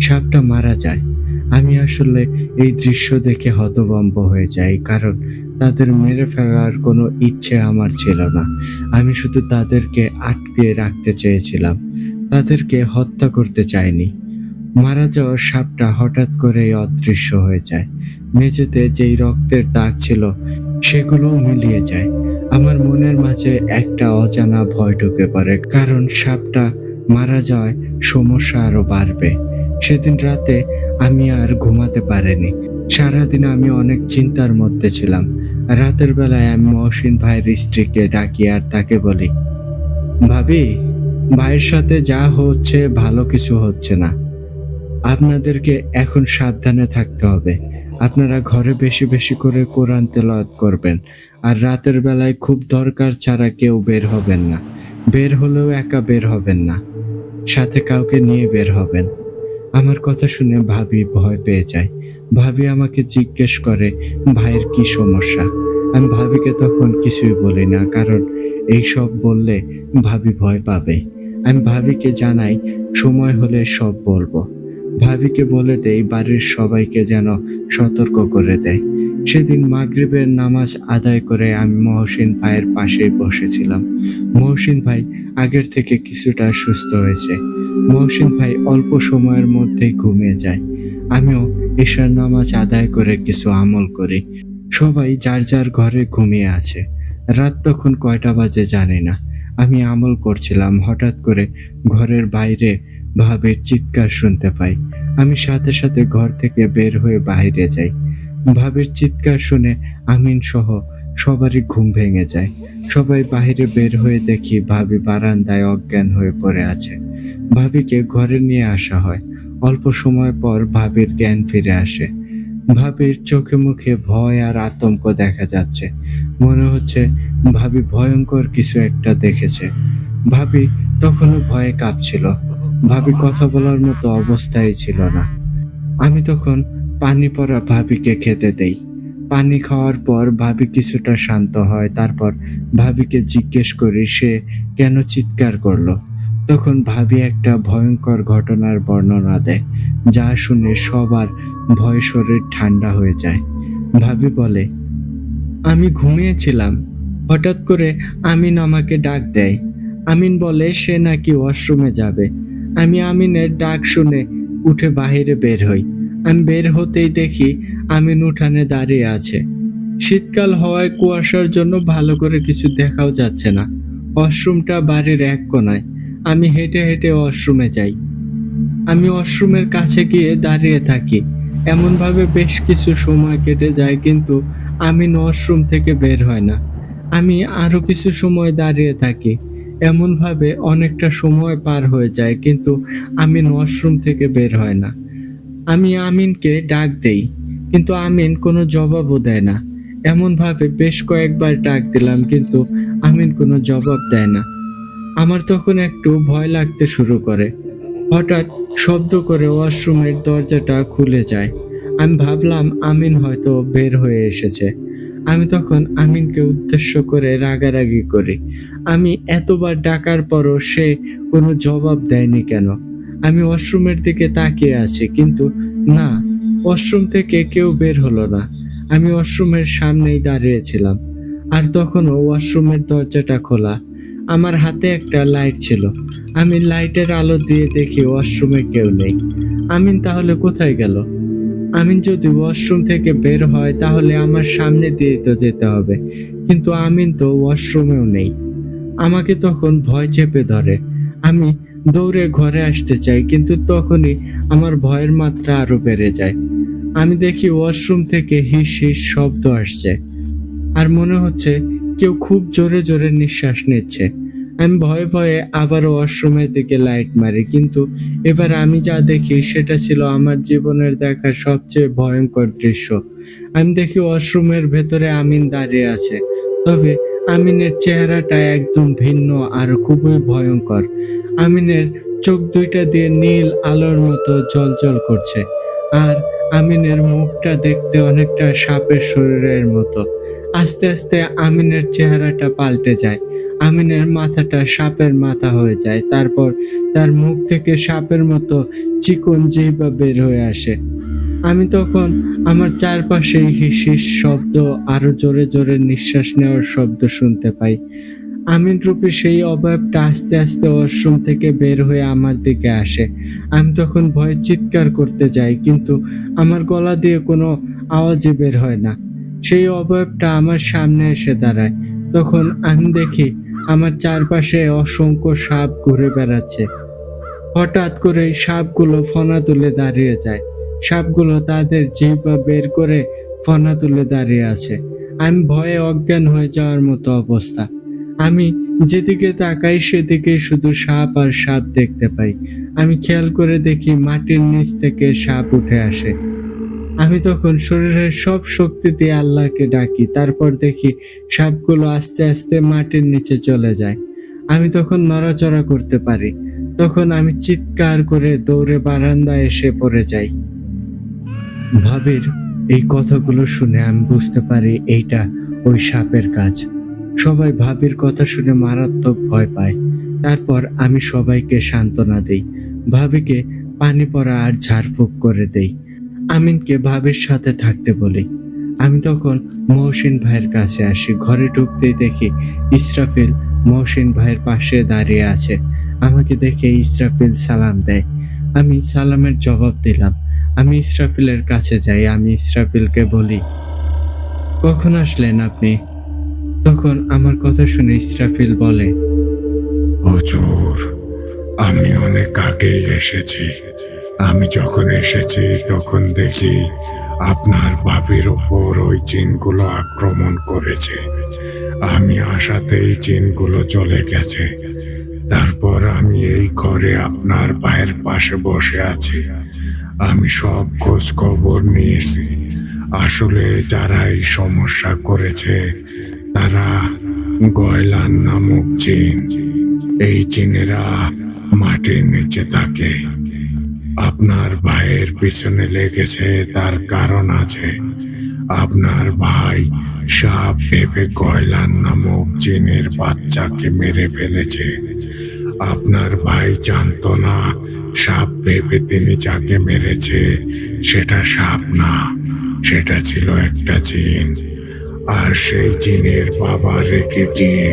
সাপটা মারা যায়। আমি আসলে এই দৃশ্য দেখে হতভম্ব হয়ে যাই, কারণ তাদের মেরে ফেলার কোনো ইচ্ছে আমার ছিল না। আমি শুধু তাদেরকে আটকে রাখতে চেয়েছিলাম, তাদেরকে হত্যা করতে চাইনি। মারা যাওয়া সাপটা হঠাৎ করেই অদৃশ্য হয়ে যায়। মেঝেতে যেই রক্তের দাগ ছিল সেগুলোও মিলিয়ে যায়। আমার মনের মাঝে একটা অজানা ভয় ঢুকে পড়ে, কারণ সাপটা মারা যাওয়ায় সমস্যা আরো বাড়বে। সেদিন রাতে আমি আর ঘুমাতে পারিনি। সারাদিন আমি অনেক চিন্তার মধ্যে ছিলাম। রাতের বেলায় আমি মহসিন ভাইয়ের স্ত্রীকে ডাকি আর তাকে বলি, ভাবি, ভাইয়ের সাথে যা হচ্ছে ভালো কিছু হচ্ছে না। আপনাদেরকে এখন সাবধানে থাকতে হবে। আপনারা ঘরে বেশি বেশি করে কোরআন তেলাওয়াত করবেন, আর রাতের বেলায় খুব দরকার ছাড়া কেউ বের হবেন না। বের হলেও একা বের হবেন না, সাথে কাউকে নিয়ে বের হবেন। আমার কথা শুনে ভাবি ভয় পেয়ে যায়। ভাবি আমাকে জিজ্ঞেস করে ভাইয়ের কি সমস্যা। আমি ভাবিকে তখন কিছুই বলি না, কারণ এইসব বললে ভাবি ভয় পাবে। আমি ভাবিকে জানাই সময় হলে সব বলবো। ভাবিকে বলে দেই বাড়ির সবাইকে যেন সতর্ক করে দেয়। সেদিন মাগরিবের নামাজ আদায় করে আমি মহসিন ভাইয়ের পাশেই বসেছিলাম। মহসিন ভাই আগের থেকে কিছুটা সুস্থ হয়েছে। মহসিন ভাই অল্প সময়ের মধ্যেই ঘুমিয়ে যায়। আমিও এশার নামাজ আদায় করে কিছু আমল করি। সবাই যার যার ঘরে ঘুমিয়ে আছে। রাত তখন কয়টা বাজে জানি না। আমি আমল করছিলাম, হঠাৎ করে ঘরের বাইরে ভাবির চিৎকার শুনতে পাই। আমি সাথে সাথে ঘর থেকে বের হয়ে বাইরে যাই। ভাবির চিৎকার শুনে আমিন সহ সবারই ঘুম ভেঙে যায়। সবাই বাইরে বের হয়ে দেখি ভাবি বারান্দায় অজ্ঞান হয়ে পড়ে আছে। ভাবিকে ঘরে নিয়ে আসা হয়। অল্প সময় পর ভাবির জ্ঞান ফিরে আসে। ভাবির চোখে মুখে ভয় আর আতঙ্ক দেখা যাচ্ছে। মনে হচ্ছে ভাবি ভয়ঙ্কর কিছু একটা দেখেছে। ভাবি তখনও ভয়ে কাঁপছিল। ভাবি কথা বলার মতো অবস্থায় ছিল না। আমি তখন পানি পড়া ভাবিকে খেতে দেই। পানি খাওয়ার পর ভাবি কিছুটা শান্ত হয়। তারপর ভাবিকে জিজ্ঞেস করি সে কেন চিৎকার করলো। তখন ভাবি একটা ভয়ঙ্কর ঘটনার বর্ণনা দেয়, যা শুনে সবার ভয়ে শরীর ঠান্ডা হয়ে যায়। ভাবি বলে, আমি ঘুমিয়েছিলাম, হঠাৎ করে আমিন আমাকে ডাক দেয়। আমিন বলে সে নাকি ওয়াশরুমে যাবে। আমি আমিনের ডাক শুনে উঠে বাইরে বের হই। আমি বের হতেই দেখি আমিন উঠানে দাঁড়িয়ে আছে। শীতকাল হওয়ায় কুয়াশার জন্য ভালো করে কিছু দেখাও যাচ্ছে না। ওয়াশরুমটা বাড়ির এক কোণায়। আমি হেঁটে হেঁটে ওয়াশরুমে যাই। আমি ওয়াশরুমের কাছে গিয়ে দাঁড়িয়ে থাকি। এমনভাবে বেশ কিছু সময় কেটে যায়, কিন্তু আমিন ওয়াশরুম থেকে বের হয় না। আমি আরো কিছু সময় দাঁড়িয়ে থাকি। এমনভাবে অনেকটা সময় পার হয়ে যায়, কিন্তু আমিন ওয়াশরুম থেকে বের হয় না। আমি আমিনকে ডাক দেই, কিন্তু আমিন কোনো জবাবও দেয় না। এমনভাবে বেশ কয়েকবার ডাক দিলাম, কিন্তু আমিন কোনো জবাব দেয় না। আমার তখন একটু ভয় লাগতে শুরু করে। হঠাৎ শব্দ করে ওয়াশরুমের দরজাটা খুলে যায়। আমি ভাবলাম আমিন হয়তো বের হয়ে এসেছে। আমি তখন আমিনকে উদ্দেশ্য করে রাগারাগি করি। আমি এতবার ডাকার পরও সে কোনো জবাব দেয়নি কেন? আমি ওয়াশরুমের দিকে তাকিয়ে আছি, কিন্তু না, ওয়াশরুম থেকে কেউ বের হলো না। আমি ওয়াশরুমের সামনেই দাঁড়িয়েছিলাম, আর তখনও ওয়াশরুমের দরজাটা খোলা। আমার হাতে একটা লাইট ছিল। আমি লাইটের আলো দিয়ে দেখি ওয়াশরুমে কেউ নেই। আমিন তাহলে কোথায় গেল? আমিন যদি ওয়াশরুম থেকে বের হয় তাহলে আমার সামনে দিয়ে তো যেতে হবে, কিন্তু আমিন তো ওয়াশরুমেও নেই। আমাকে তখন ভয় চেপে ধরে। আমি দৌড়ে ঘরে আসতে চাই, কিন্তু তখনই আমার ভয়ের মাত্রা আরো বেড়ে যায়। আমি দেখি ওয়াশরুম থেকে হিস হিস শব্দ আসছে, আর মনে হচ্ছে কেউ খুব জোরে জোরে নিঃশ্বাস নিচ্ছে। আমি ভয়ে ভয়ে আবার ওয়াশরুমের দিকে লাইট মারি, কিন্তু এবার আমি যা দেখি সেটা ছিল আমার জীবনের দেখা সবচেয়ে ভয়ঙ্কর দৃশ্য। আমি দেখি ওয়াশরুমের ভেতরে আমিন দাঁড়িয়ে আছে, তবে আমিনের চেহারাটা একদম ভিন্ন আর খুবই ভয়ঙ্কর। আমিনের চোখ দুইটা দিয়ে নীল আলোর মতো জ্বলজ্বল করছে, আর আমিনের মুখটা দেখতে অনেকটা সাপের শরীরের মতো। আস্তে আস্তে আমিনের চেহারাটা পাল্টে যায়। আমিনের মাথাটা সাপের মাথা হয়ে যায়। তারপর তার মুখ থেকে সাপের মতো চিকন জিহ্বা বের হয়ে আসে। আমি তখন আমার চারপাশে হিস হিস শব্দ, আরো জোরে জোরে নিঃশ্বাস নেওয়ার শব্দ শুনতে পাই। আমিন রূপী সেই অবয়বটা আস্তে আস্তে ওয়াশরুম থেকে বের হয়ে আমার দিকে আসে। আমি তখন ভয়ে চিৎকার করতে যাই, কিন্তু আমার গলা দিয়ে কোনো আওয়াজই বের হয় না। সেই অবয়বটা আমার সামনে এসে দাঁড়ায়। তখন আমি দেখি আমার চারপাশে অসংখ্য সাপ ঘুরে বেড়াচ্ছে। হঠাৎ করে সাপগুলো ফনা তুলে দাঁড়িয়ে যায়। সাপগুলো তাদের জিহ্বা বের করে ফনা তুলে দাঁড়িয়ে আছে। আমি ভয়ে অজ্ঞান হয়ে যাওয়ার মতো অবস্থা। আমি যেদিকে তাকাই সেদিকেই শুধু সাপ আর সাপ দেখতে পাই। আমি খেয়াল করে দেখি মাটির নিচ থেকে সাপ উঠে আসে। আমি তখন শরীরের সব শক্তি দিয়ে আল্লাহকে ডাকি। তারপর দেখি সাপগুলো আস্তে আস্তে মাটির নিচে চলে যায়। আমি তখন নড়াচড়া করতে পারি। তখন আমি চিৎকার করে দৌড়ে বারান্দায় এসে পড়ে যাই। ভাবির এই কথাগুলো শুনে আমি বুঝতে পারি এইটা ওই সাপের কাজ। সবাই ভাবির কথা শুনে মারাত্মক ভয় পায়। তারপর আমি সবাইকে সান্ত্বনা দেই, ভাবিকে পানি পড়া আর ঝাড়ফুঁক করে দেই, আমিনকে ভাবির সাথে থাকতে বলি। আমি তখন মহসিন ভাইয়ের কাছে আসি। ঘরে ঢুকতেই দেখি ইসরাফিল মহসিন ভাইয়ের পাশে দাঁড়িয়ে আছে। আমাকে দেখে ইসরাফিল সালাম দেয়। আমি সালামের জবাব দিলাম। আমি ইসরাফিলের কাছে যাই। আমি ইসরাফিলকে বলি, কখন আসলেন আপনি? তখন আমার কথা শুনে ইসরাফিল বলে, হুজুর, আমি অনেক আগেই এসেছি। আমি যখন এসেছি তখন দেখি আপনার ভাবির ওপর ওই জিনগুলো আক্রমণ করেছে। আমি আসাতেই জিনগুলো চলে গেছে। তারপর আমি এই ঘরে আপনার ভাইয়ের পাশে বসে আছি। আমি সব খোঁজ খবর নিয়েছি। আসলে যারা এই সমস্যা করেছে তারা গয়লান নামক জিন। এই জিনেরা মাটির নিচে থাকে। আপনার ভাইয়ের পিছনে লেগেছে, তার কারণ আছে। আপনার ভাই সাপ ভেবে গয়লান নামক জিনের বাচ্চাকে মেরে ফেলেছে। আপনার ভাই জানতো না সাপ ভেবে তিনি যাকে মেরেছে সেটা সাপ না, সেটা ছিল একটা জিন। আর সেই জিনের বাবা রেখে গিয়ে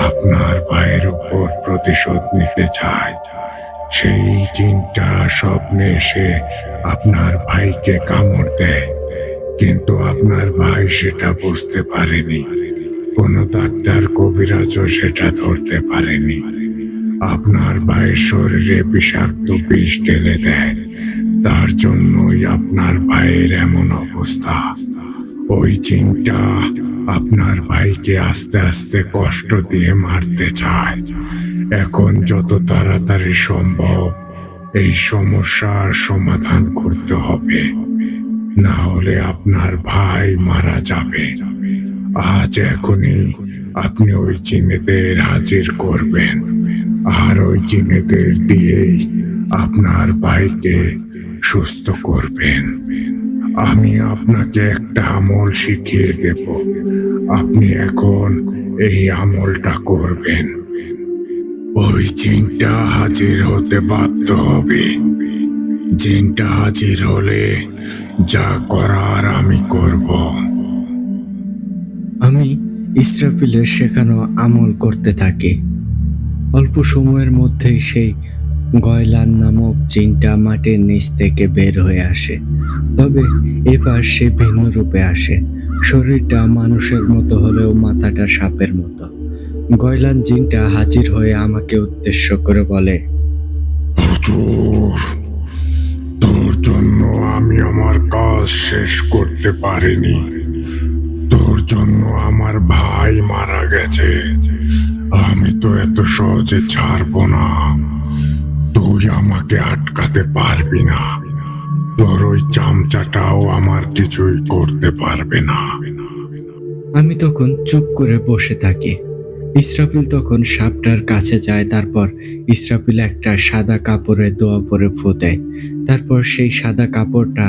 আপনার ভাইয়ের উপর প্রতিশোধ নিতে চায়। সেই জিনটা স্বপ্নে এসে আপনার ভাইকে কামড় দেয়, কিন্তু আপনার ভাই সেটা বুঝতে পারেনি। কোনো ডাক্তার কবিরাজও সেটা ধরতে পারেনি। আপনার ভাইয়ের শরীরে বিষাক্ত বিষ ঢেলে দেয়। তার জন্যই আপনার ভাইয়ের এমন অবস্থা। ওই জিনটা আপনার ভাইকে আস্তে আস্তে কষ্ট দিয়ে মারতে চায়। এখন যত তাড়াতাড়ি সম্ভব এই সমস্যার সমাধান করতে হবে, না হলে আপনার ভাই মারা যাবে। আজ এখনই আপনি ওই জিনেদের হাজির করবেন, আর ওই জিনেদের দিয়েই আপনার ভাইকে সুস্থ করবেন। আমি আপনাকে একটা আমল শিখিয়ে দেব। আপনি এখন এই আমলটা করবেন। ওই জিনটা হাজির হতে বাধ্য হবে। জিনটা হাজির হলে যা করার আমি করব। আমি ইসরাফিলের শেখানো আমল করতে থাকি। অল্প সময়ের মধ্যেই সেই গয়লান নামক জিনটা মাটির নিচ থেকে বের হয়ে আসে। তবে এবার সে ভিন্ন রূপে আসে। শরীরটা মানুষের মতো হলেও মাথাটা সাপের মতো। গয়লান জিনটা হাজির হয়ে আমাকে উদ্দেশ্য করে বলে, হুজুর, তোর জন্য আমি আমার কাজ শেষ করতে পারিনি। তোর জন্য আমার ভাই মারা গেছে। আমি তো এত সহজে ছাড়বো না। তুই আমাকে আটকাতে পারবি না। তোর ওই চামচাটাও আমার কিছুই করতে পারবে না। আমি তখন চুপ করে বসে থাকি। ইসরাফিল তখন সাপটার কাছে যায়। তারপর ইসরাফিল একটা সাদা কাপড়ে দোয়া পরে ফু দেয়। তারপর সেই সাদা কাপড়টা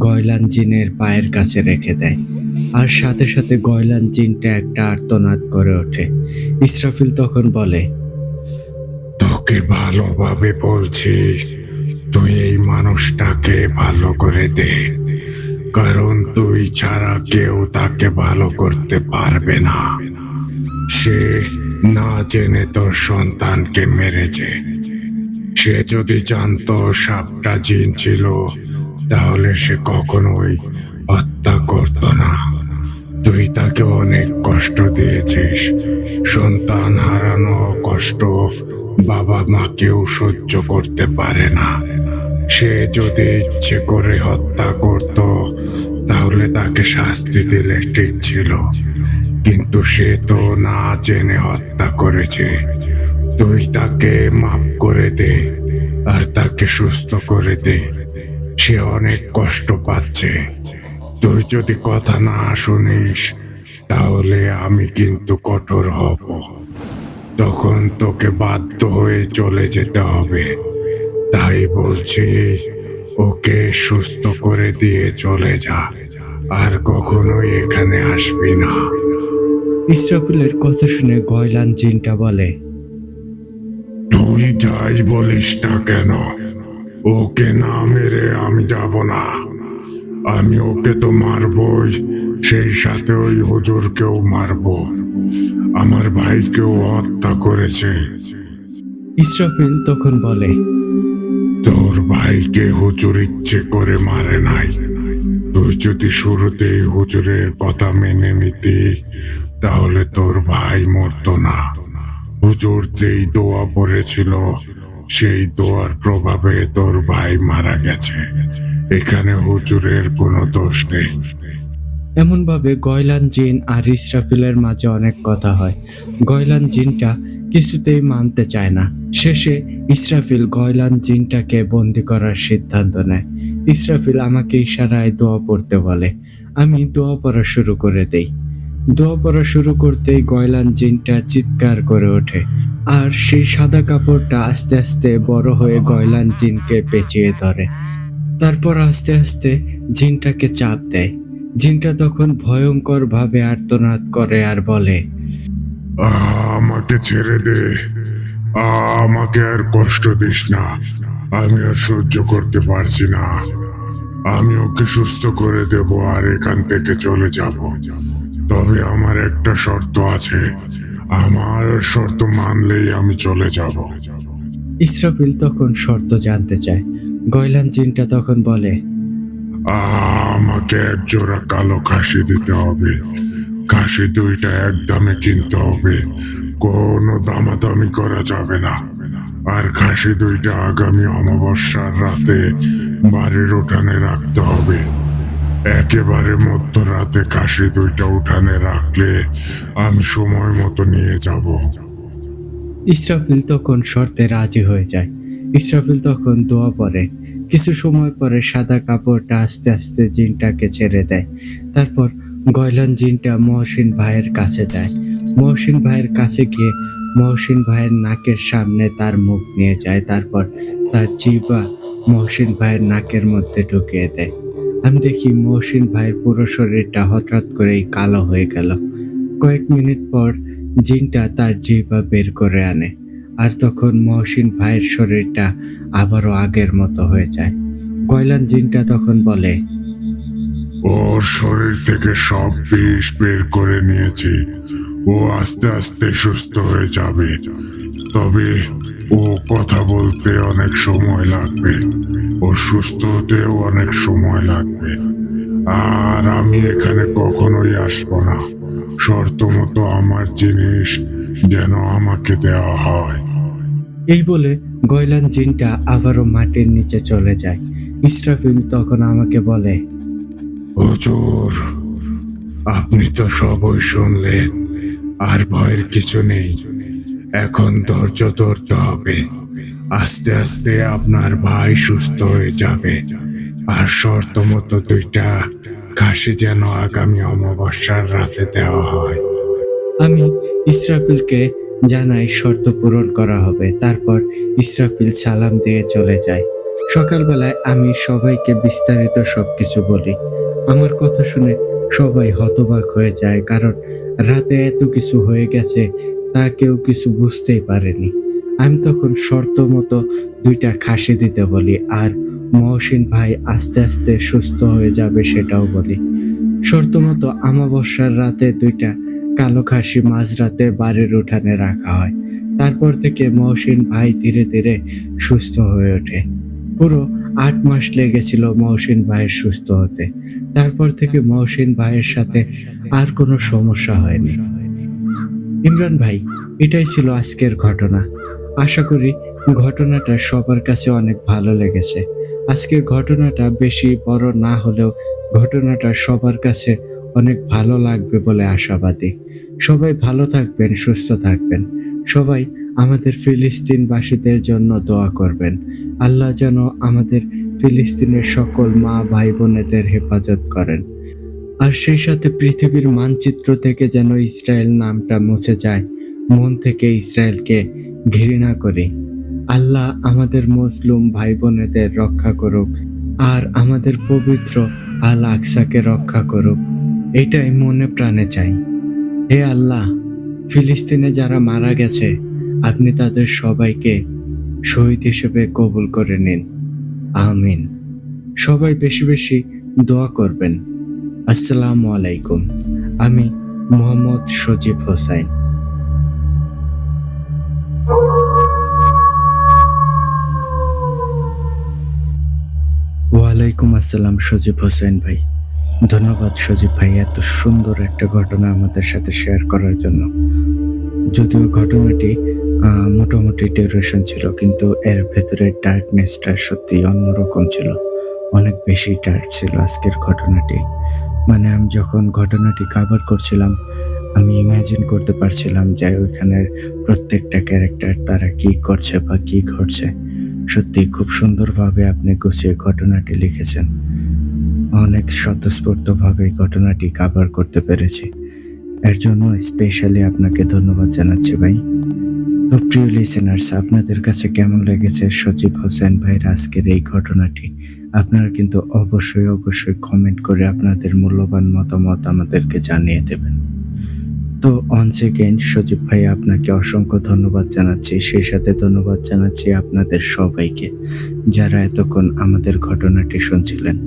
গয়লান জিনের পায়ের কাছে রেখে দেয়। আর সাথে সাথে গয়লান জিনটা একটা আর্তনাদ করে ওঠে। ইসরাফিল তখন বলে, তোকে ভালোভাবে বলছি, তুই এই মানুষটাকে ভালো করে দে, কারণ তুই ছাড়া কেউ তাকে ভালো করতে পারবে না। সে না জেনে তোর সন্তানকে মেরেছে। সে যদি জানতো সাপটা জিন ছিল তাহলে সে কখনোই হত্যা করত না। তুই তাকে অনেক কষ্ট দিয়েছিস। সন্তান হারানোর কষ্ট বাবা মাকেও সহ্য করতে পারে না। সে যদি ইচ্ছে করে হত্যা করত তাহলে তাকে শাস্তি দিলে ঠিক ছিল, কিন্তু সে তো না জেনে হত্যা করেছে। তুই তাকে মাফ করে দে আর তাকে সুস্থ করে দে। সে অনেক কষ্ট পাচ্ছে। তুই যদি কথা না শুনিস তাহলে আমি কিন্তু কঠোর হব। তখন তোকে বাধ্য হয়ে চলে যেতে হবে। তাই বলছি, ওকে সুস্থ করে দিয়ে চলে যা। আর কখনোই এখানে আসবি না। ইসরাফিলের কথা শুনে গয়লান জিনটা বলে, তুই যাই বলিস না কেন, ওকে না মেরে আমি যাব না। আমি ওকে তো মারবই, সেই সাথে ওই হুজুরকেও মারবো। আমার ভাইকেও হত্যা করেছে। ইসরাফিল তখন বলে, তোর ভাইকে হুজুর ইচ্ছে করে মারে নাই। তুই যদি শুরুতেই হুজুরের কথা মেনে নিতি, তাহলে তোর ভাই মরতো না। হুজুর যেই দোয়া পড়েছিল, সেই দোয়ার প্রভাবে তোর ভাই মারা গেছে। এখানে হুজুরের কোনো দোষ নেই। এমন ভাবে গয়লান জিন আর ইসরাফিলের মাঝে অনেক কথা হয়। গয়লান জিনটা কিছুতেই মানতে চায় না। শেষে ইসরাফিল গয়লান জিনটাকে বন্দি করার সিদ্ধান্ত নেয়। ইসরাফিল আমাকে ইশারায় দোয়া পড়তে বলে। আমি দোয়া পড়া শুরু করে দেই। দোয়া পড়া শুরু করতেই গয়লান জিনটা চিৎকার করে ওঠে, আর সেই সাদা কাপড়টা আস্তে আস্তে বড় হয়ে গয়লান জিনকে পেঁচিয়ে ধরে। তারপর আস্তে আস্তে জিনটাকে চাপ দেয়। জিনটা তখন ভয়ঙ্কর ভাবে আর্তনাদ করে আর বলে, আমাকে ছেড়ে দে। আমাকে আর কষ্ট দিস না। আমি আর সহ্য করতে পারছি না। আমি ওকে সুস্থ করে দেব আর এখান থেকে চলে যাব। তবে আমার একটা শর্ত আছে। আমার শর্ত মানলেই আমি চলে যাব। ইসরাফিল তখন শর্ত জানতে চায়। গয়লান জিনটা তখন বলে, আমাকে এক জোড়া কালো খাসি দিতে হবে। খাসি দুইটা এক দামে কিনতে হবে, কোনো দামাদামি করা যাবে না। আর খাসি দুইটা আগামী অমাবস্যার রাতে বাড়ির উঠানে রাখতে হবে। একেবারে মধ্যরাতে খাসি দুইটা উঠানে রাখলে আমি সময় মতো নিয়ে যাব। ইসরাফিল তখন শর্তে রাজি হয়ে যায়। ইসরাফিল তখন দোয়া পড়ে। কিছু সময় পরে সাদা কাপড়টা আস্তে আস্তে জিনটাকে ছেড়ে দেয়। তারপর গয়লান জিনটা মহসিন ভাইয়ের কাছে যায়। মহসিন ভাইয়ের কাছে গিয়ে মহসিন ভাইয়ের নাকের সামনে তার মুখ নিয়ে যায়। তারপর তার জিহ্বা মহসিন ভাইয়ের নাকের মধ্যে ঢুকিয়ে দেয়। আমি দেখি মহসিন ভাইয়ের পুরো শরীরটা হঠাৎ করেই কালো হয়ে গেল। কয়েক মিনিট পর জিনটা তার জিহ্বা বের করে আনে, আর তখন মহসিন ভাইয়ের শরীরটা আবারও আগের মতো হয়ে যায়। গয়লান জিনটা তখন বলে, ওর শরীর থেকে সব বিষ বের করে নিয়েছি। ও আস্তে আস্তে সুস্থ হয়ে যাবে। তবে ও কথা বলতে অনেক সময় লাগবে। ও সুস্থ হতেও অনেক সময় লাগবে। আর আমি এখানে কখনোই আসবো না। শর্ত মতো আমার জিনিস যেন আমাকে দেওয়া হয়। এই বলে গয়লান জিনটা আবারও মাটির নিচে চলে যায়। ইসরাফিল তখন আমাকে বলে, হুজুর, আপনি তো সবই শুনলেন। আর ভয়ের কিছু নেই। এখন ধৈর্য ধরতে হবে। আস্তে আস্তে আপনার ভাই সুস্থ হয়ে যাবে। আর শর্ত মতো দুইটা খাসি যেন আগামী অমাবস্যার রাতে দেওয়া হয়। আমি ইসরাফিলকে জানাই শর্ত পূরণ করা হবে। তারপর ইসরাফিল সালাম দিয়ে চলে যায়। সকালবেলায় আমি সবাইকে বিস্তারিত সবকিছু বলি। আমার কথা শুনে সবাই হতবাক হয়ে যায়, কারণ রাতে এত কিছু হয়ে গেছে তা কেউ কিছু বুঝতেই পারেনি। আমি তখন শর্ত মতো দুইটা খাসি দিতে বলি, আর মহসিন ভাই আস্তে আস্তে সুস্থ হয়ে যাবে সেটাও বলি। শর্ত মতো আমাবস্যার রাতে দুইটা কালো খাসি মাঝরাতে বাড়ির উঠানে রাখা হয়। তারপর থেকে মহসিন ভাই ধীরে ধীরে সুস্থ হয়ে ওঠে। পুরো 8 মাস লেগেছিল মহসিন ভাইয়ের সুস্থ হতে। তারপর থেকে মহসিন ভাইয়ের সাথে আর কোনো সমস্যা হয়নি। ইমরান ভাই, এটাই ছিল আজকের ঘটনা। আশা করি ঘটনাটা সবার কাছে অনেক ভালো লেগেছে। আজকের ঘটনাটা বেশি বড় না হলেও ঘটনাটা সবার কাছে অনেক ভালো লাগবে বলে আশাবাদী। সবাই ভালো থাকবেন, সুস্থ থাকবেন। সবাই আমাদের ফিলিস্তিনবাসীদের জন্য দোয়া করবেন। আল্লাহ যেন আমাদের ফিলিস্তিনের সকল মা ভাই বোনেদের হেফাজত করেন। আর সেই সাথে পৃথিবীর মানচিত্র থেকে যেন ইসরায়েল নামটা মুছে যায়। মন থেকে ইসরায়েলকে ঘৃণা করি। আল্লাহ আমাদের মুসলিম ভাই বোনেদের রক্ষা করুক, আর আমাদের পবিত্র আল আকসাকে রক্ষা করুক, এটাই মনে প্রাণে চাই। হে আল্লাহ, ফিলিস্তিনে যারা মারা গেছে আপনি তাদের সবাইকে শহীদ হিসেবে কবুল করে নিন। আমিন। সবাই বেশি বেশি দোয়া করবেন। আসসালামু আলাইকুম। আমি মোহাম্মদ সজীব হোসাইন। ওয়ালাইকুম আসসালাম সজীব হোসেন ভাই। ধন্যবাদ সজীব ভাই এত সুন্দর একটা ঘটনা আমাদের সাথে শেয়ার করার জন্য। যদিও ঘটনাটি মোটামুটি ডিউরেশন ছিল, কিন্তু এর ভেতরে ডার্কনেসটা সত্যি অন্যরকম ছিল। অনেক বেশি ডার্ক ছিল আজকের ঘটনাটি। মানে আমি যখন ঘটনাটি কভার করছিলাম, আমি ইমাজিন করতে পারছিলাম যে ওইখানের প্রত্যেকটা ক্যারেক্টার তারা কি করছে বা কি ঘটছে। সত্যি খুব সুন্দরভাবে আপনি গুছিয়ে ঘটনাটি লিখেছেন। অনেক স্বতঃস্ফূর্তভাবে ঘটনাটি কভার করতে পেরেছি। এর জন্য স্পেশালি আপনাকে ধন্যবাদ জানাচ্ছি ভাই। তো প্রিয় লিসেনার্স, আপনাদের কাছে কেমন লেগেছে সজীব হোসেন ভাইয়ের আজকের এই ঘটনাটি? আপনারা কিন্তু অবশ্যই কমেন্ট করে আপনাদের মূল্যবান মতামত আমাদেরকে জানিয়ে দেবেন। তো অনস এগেইন সজীব ভাই আপনাকে অসংখ্য ধন্যবাদ জানাচ্ছি। সেই সাথে ধন্যবাদ জানাচ্ছি আপনাদের সবাইকে যারা এতক্ষণ আমাদের ঘটনাটি শুনছিলেন।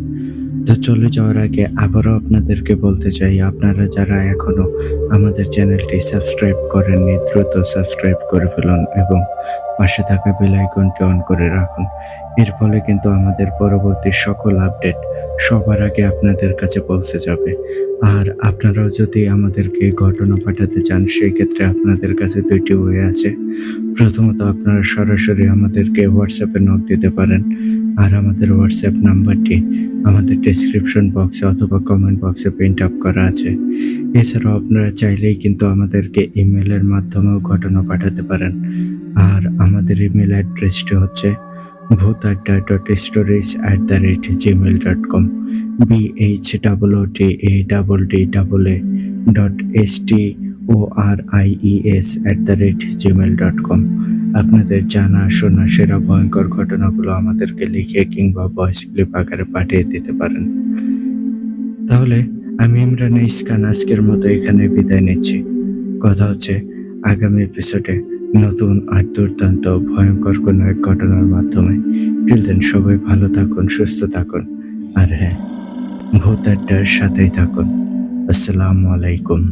তো চলে যাওয়ার আগে আবারও আপনাদেরকে বলতে চাই, আপনারা যারা এখনো আমাদের চ্যানেলটি সাবস্ক্রাইব করেননি দ্রুত সাবস্ক্রাইব করে ফেলুন এবং পাশে থাকা বেল আইকনটি অন করে রাখুন। এর ফলে কিন্তু আমাদের পরবর্তী সকল আপডেট সবার আগে আপনাদের কাছে পৌঁছে যাবে। আর আপনারাও যদি আমাদেরকে ঘটনা পাঠাতে চান, সেই ক্ষেত্রে আপনাদের কাছে দুইটি ওয়ে আছে। প্রথমত আপনারা সরাসরি আমাদেরকে হোয়াটসঅ্যাপে নক দিতে পারেন, আর আমাদের হোয়াটসঅ্যাপ নাম্বারটি আমাদের ডেসক্রিপশন বক্সে অথবা কমেন্ট বক্সে প্রিন্ট আপ করা আছে। এছাড়াও আপনারা চাইলেই কিন্তু আমাদেরকে ইমেলের মাধ্যমেও ঘটনা পাঠাতে পারেন। আর আমাদের ইমেল অ্যাড্রেসটি হচ্ছে bhootadda.stories@gmail.com bhootadda.stories@gmail.com। আপনাদের জানা শোনা সেরা ভয়ঙ্কর ঘটনাগুলো আমাদেরকে লিখে কিংবা ভয়েস ক্লিপ আকারে পাঠিয়ে দিতে পারেন। তাহলে আমি ইমরান ইসকান আজকের মতো এখানে বিদায় নিচ্ছি। কথা হচ্ছে আগামী এপিসোডে নতুন আর দুর্দান্ত ভয়ঙ্কর কোনো এক ঘটনার মাধ্যমে। টিল দেন সবাই ভালো থাকুন, সুস্থ থাকুন, আর হ্যাঁ, ভূত আড্ডার সাথেই থাকুন। আসসালামু আলাইকুম।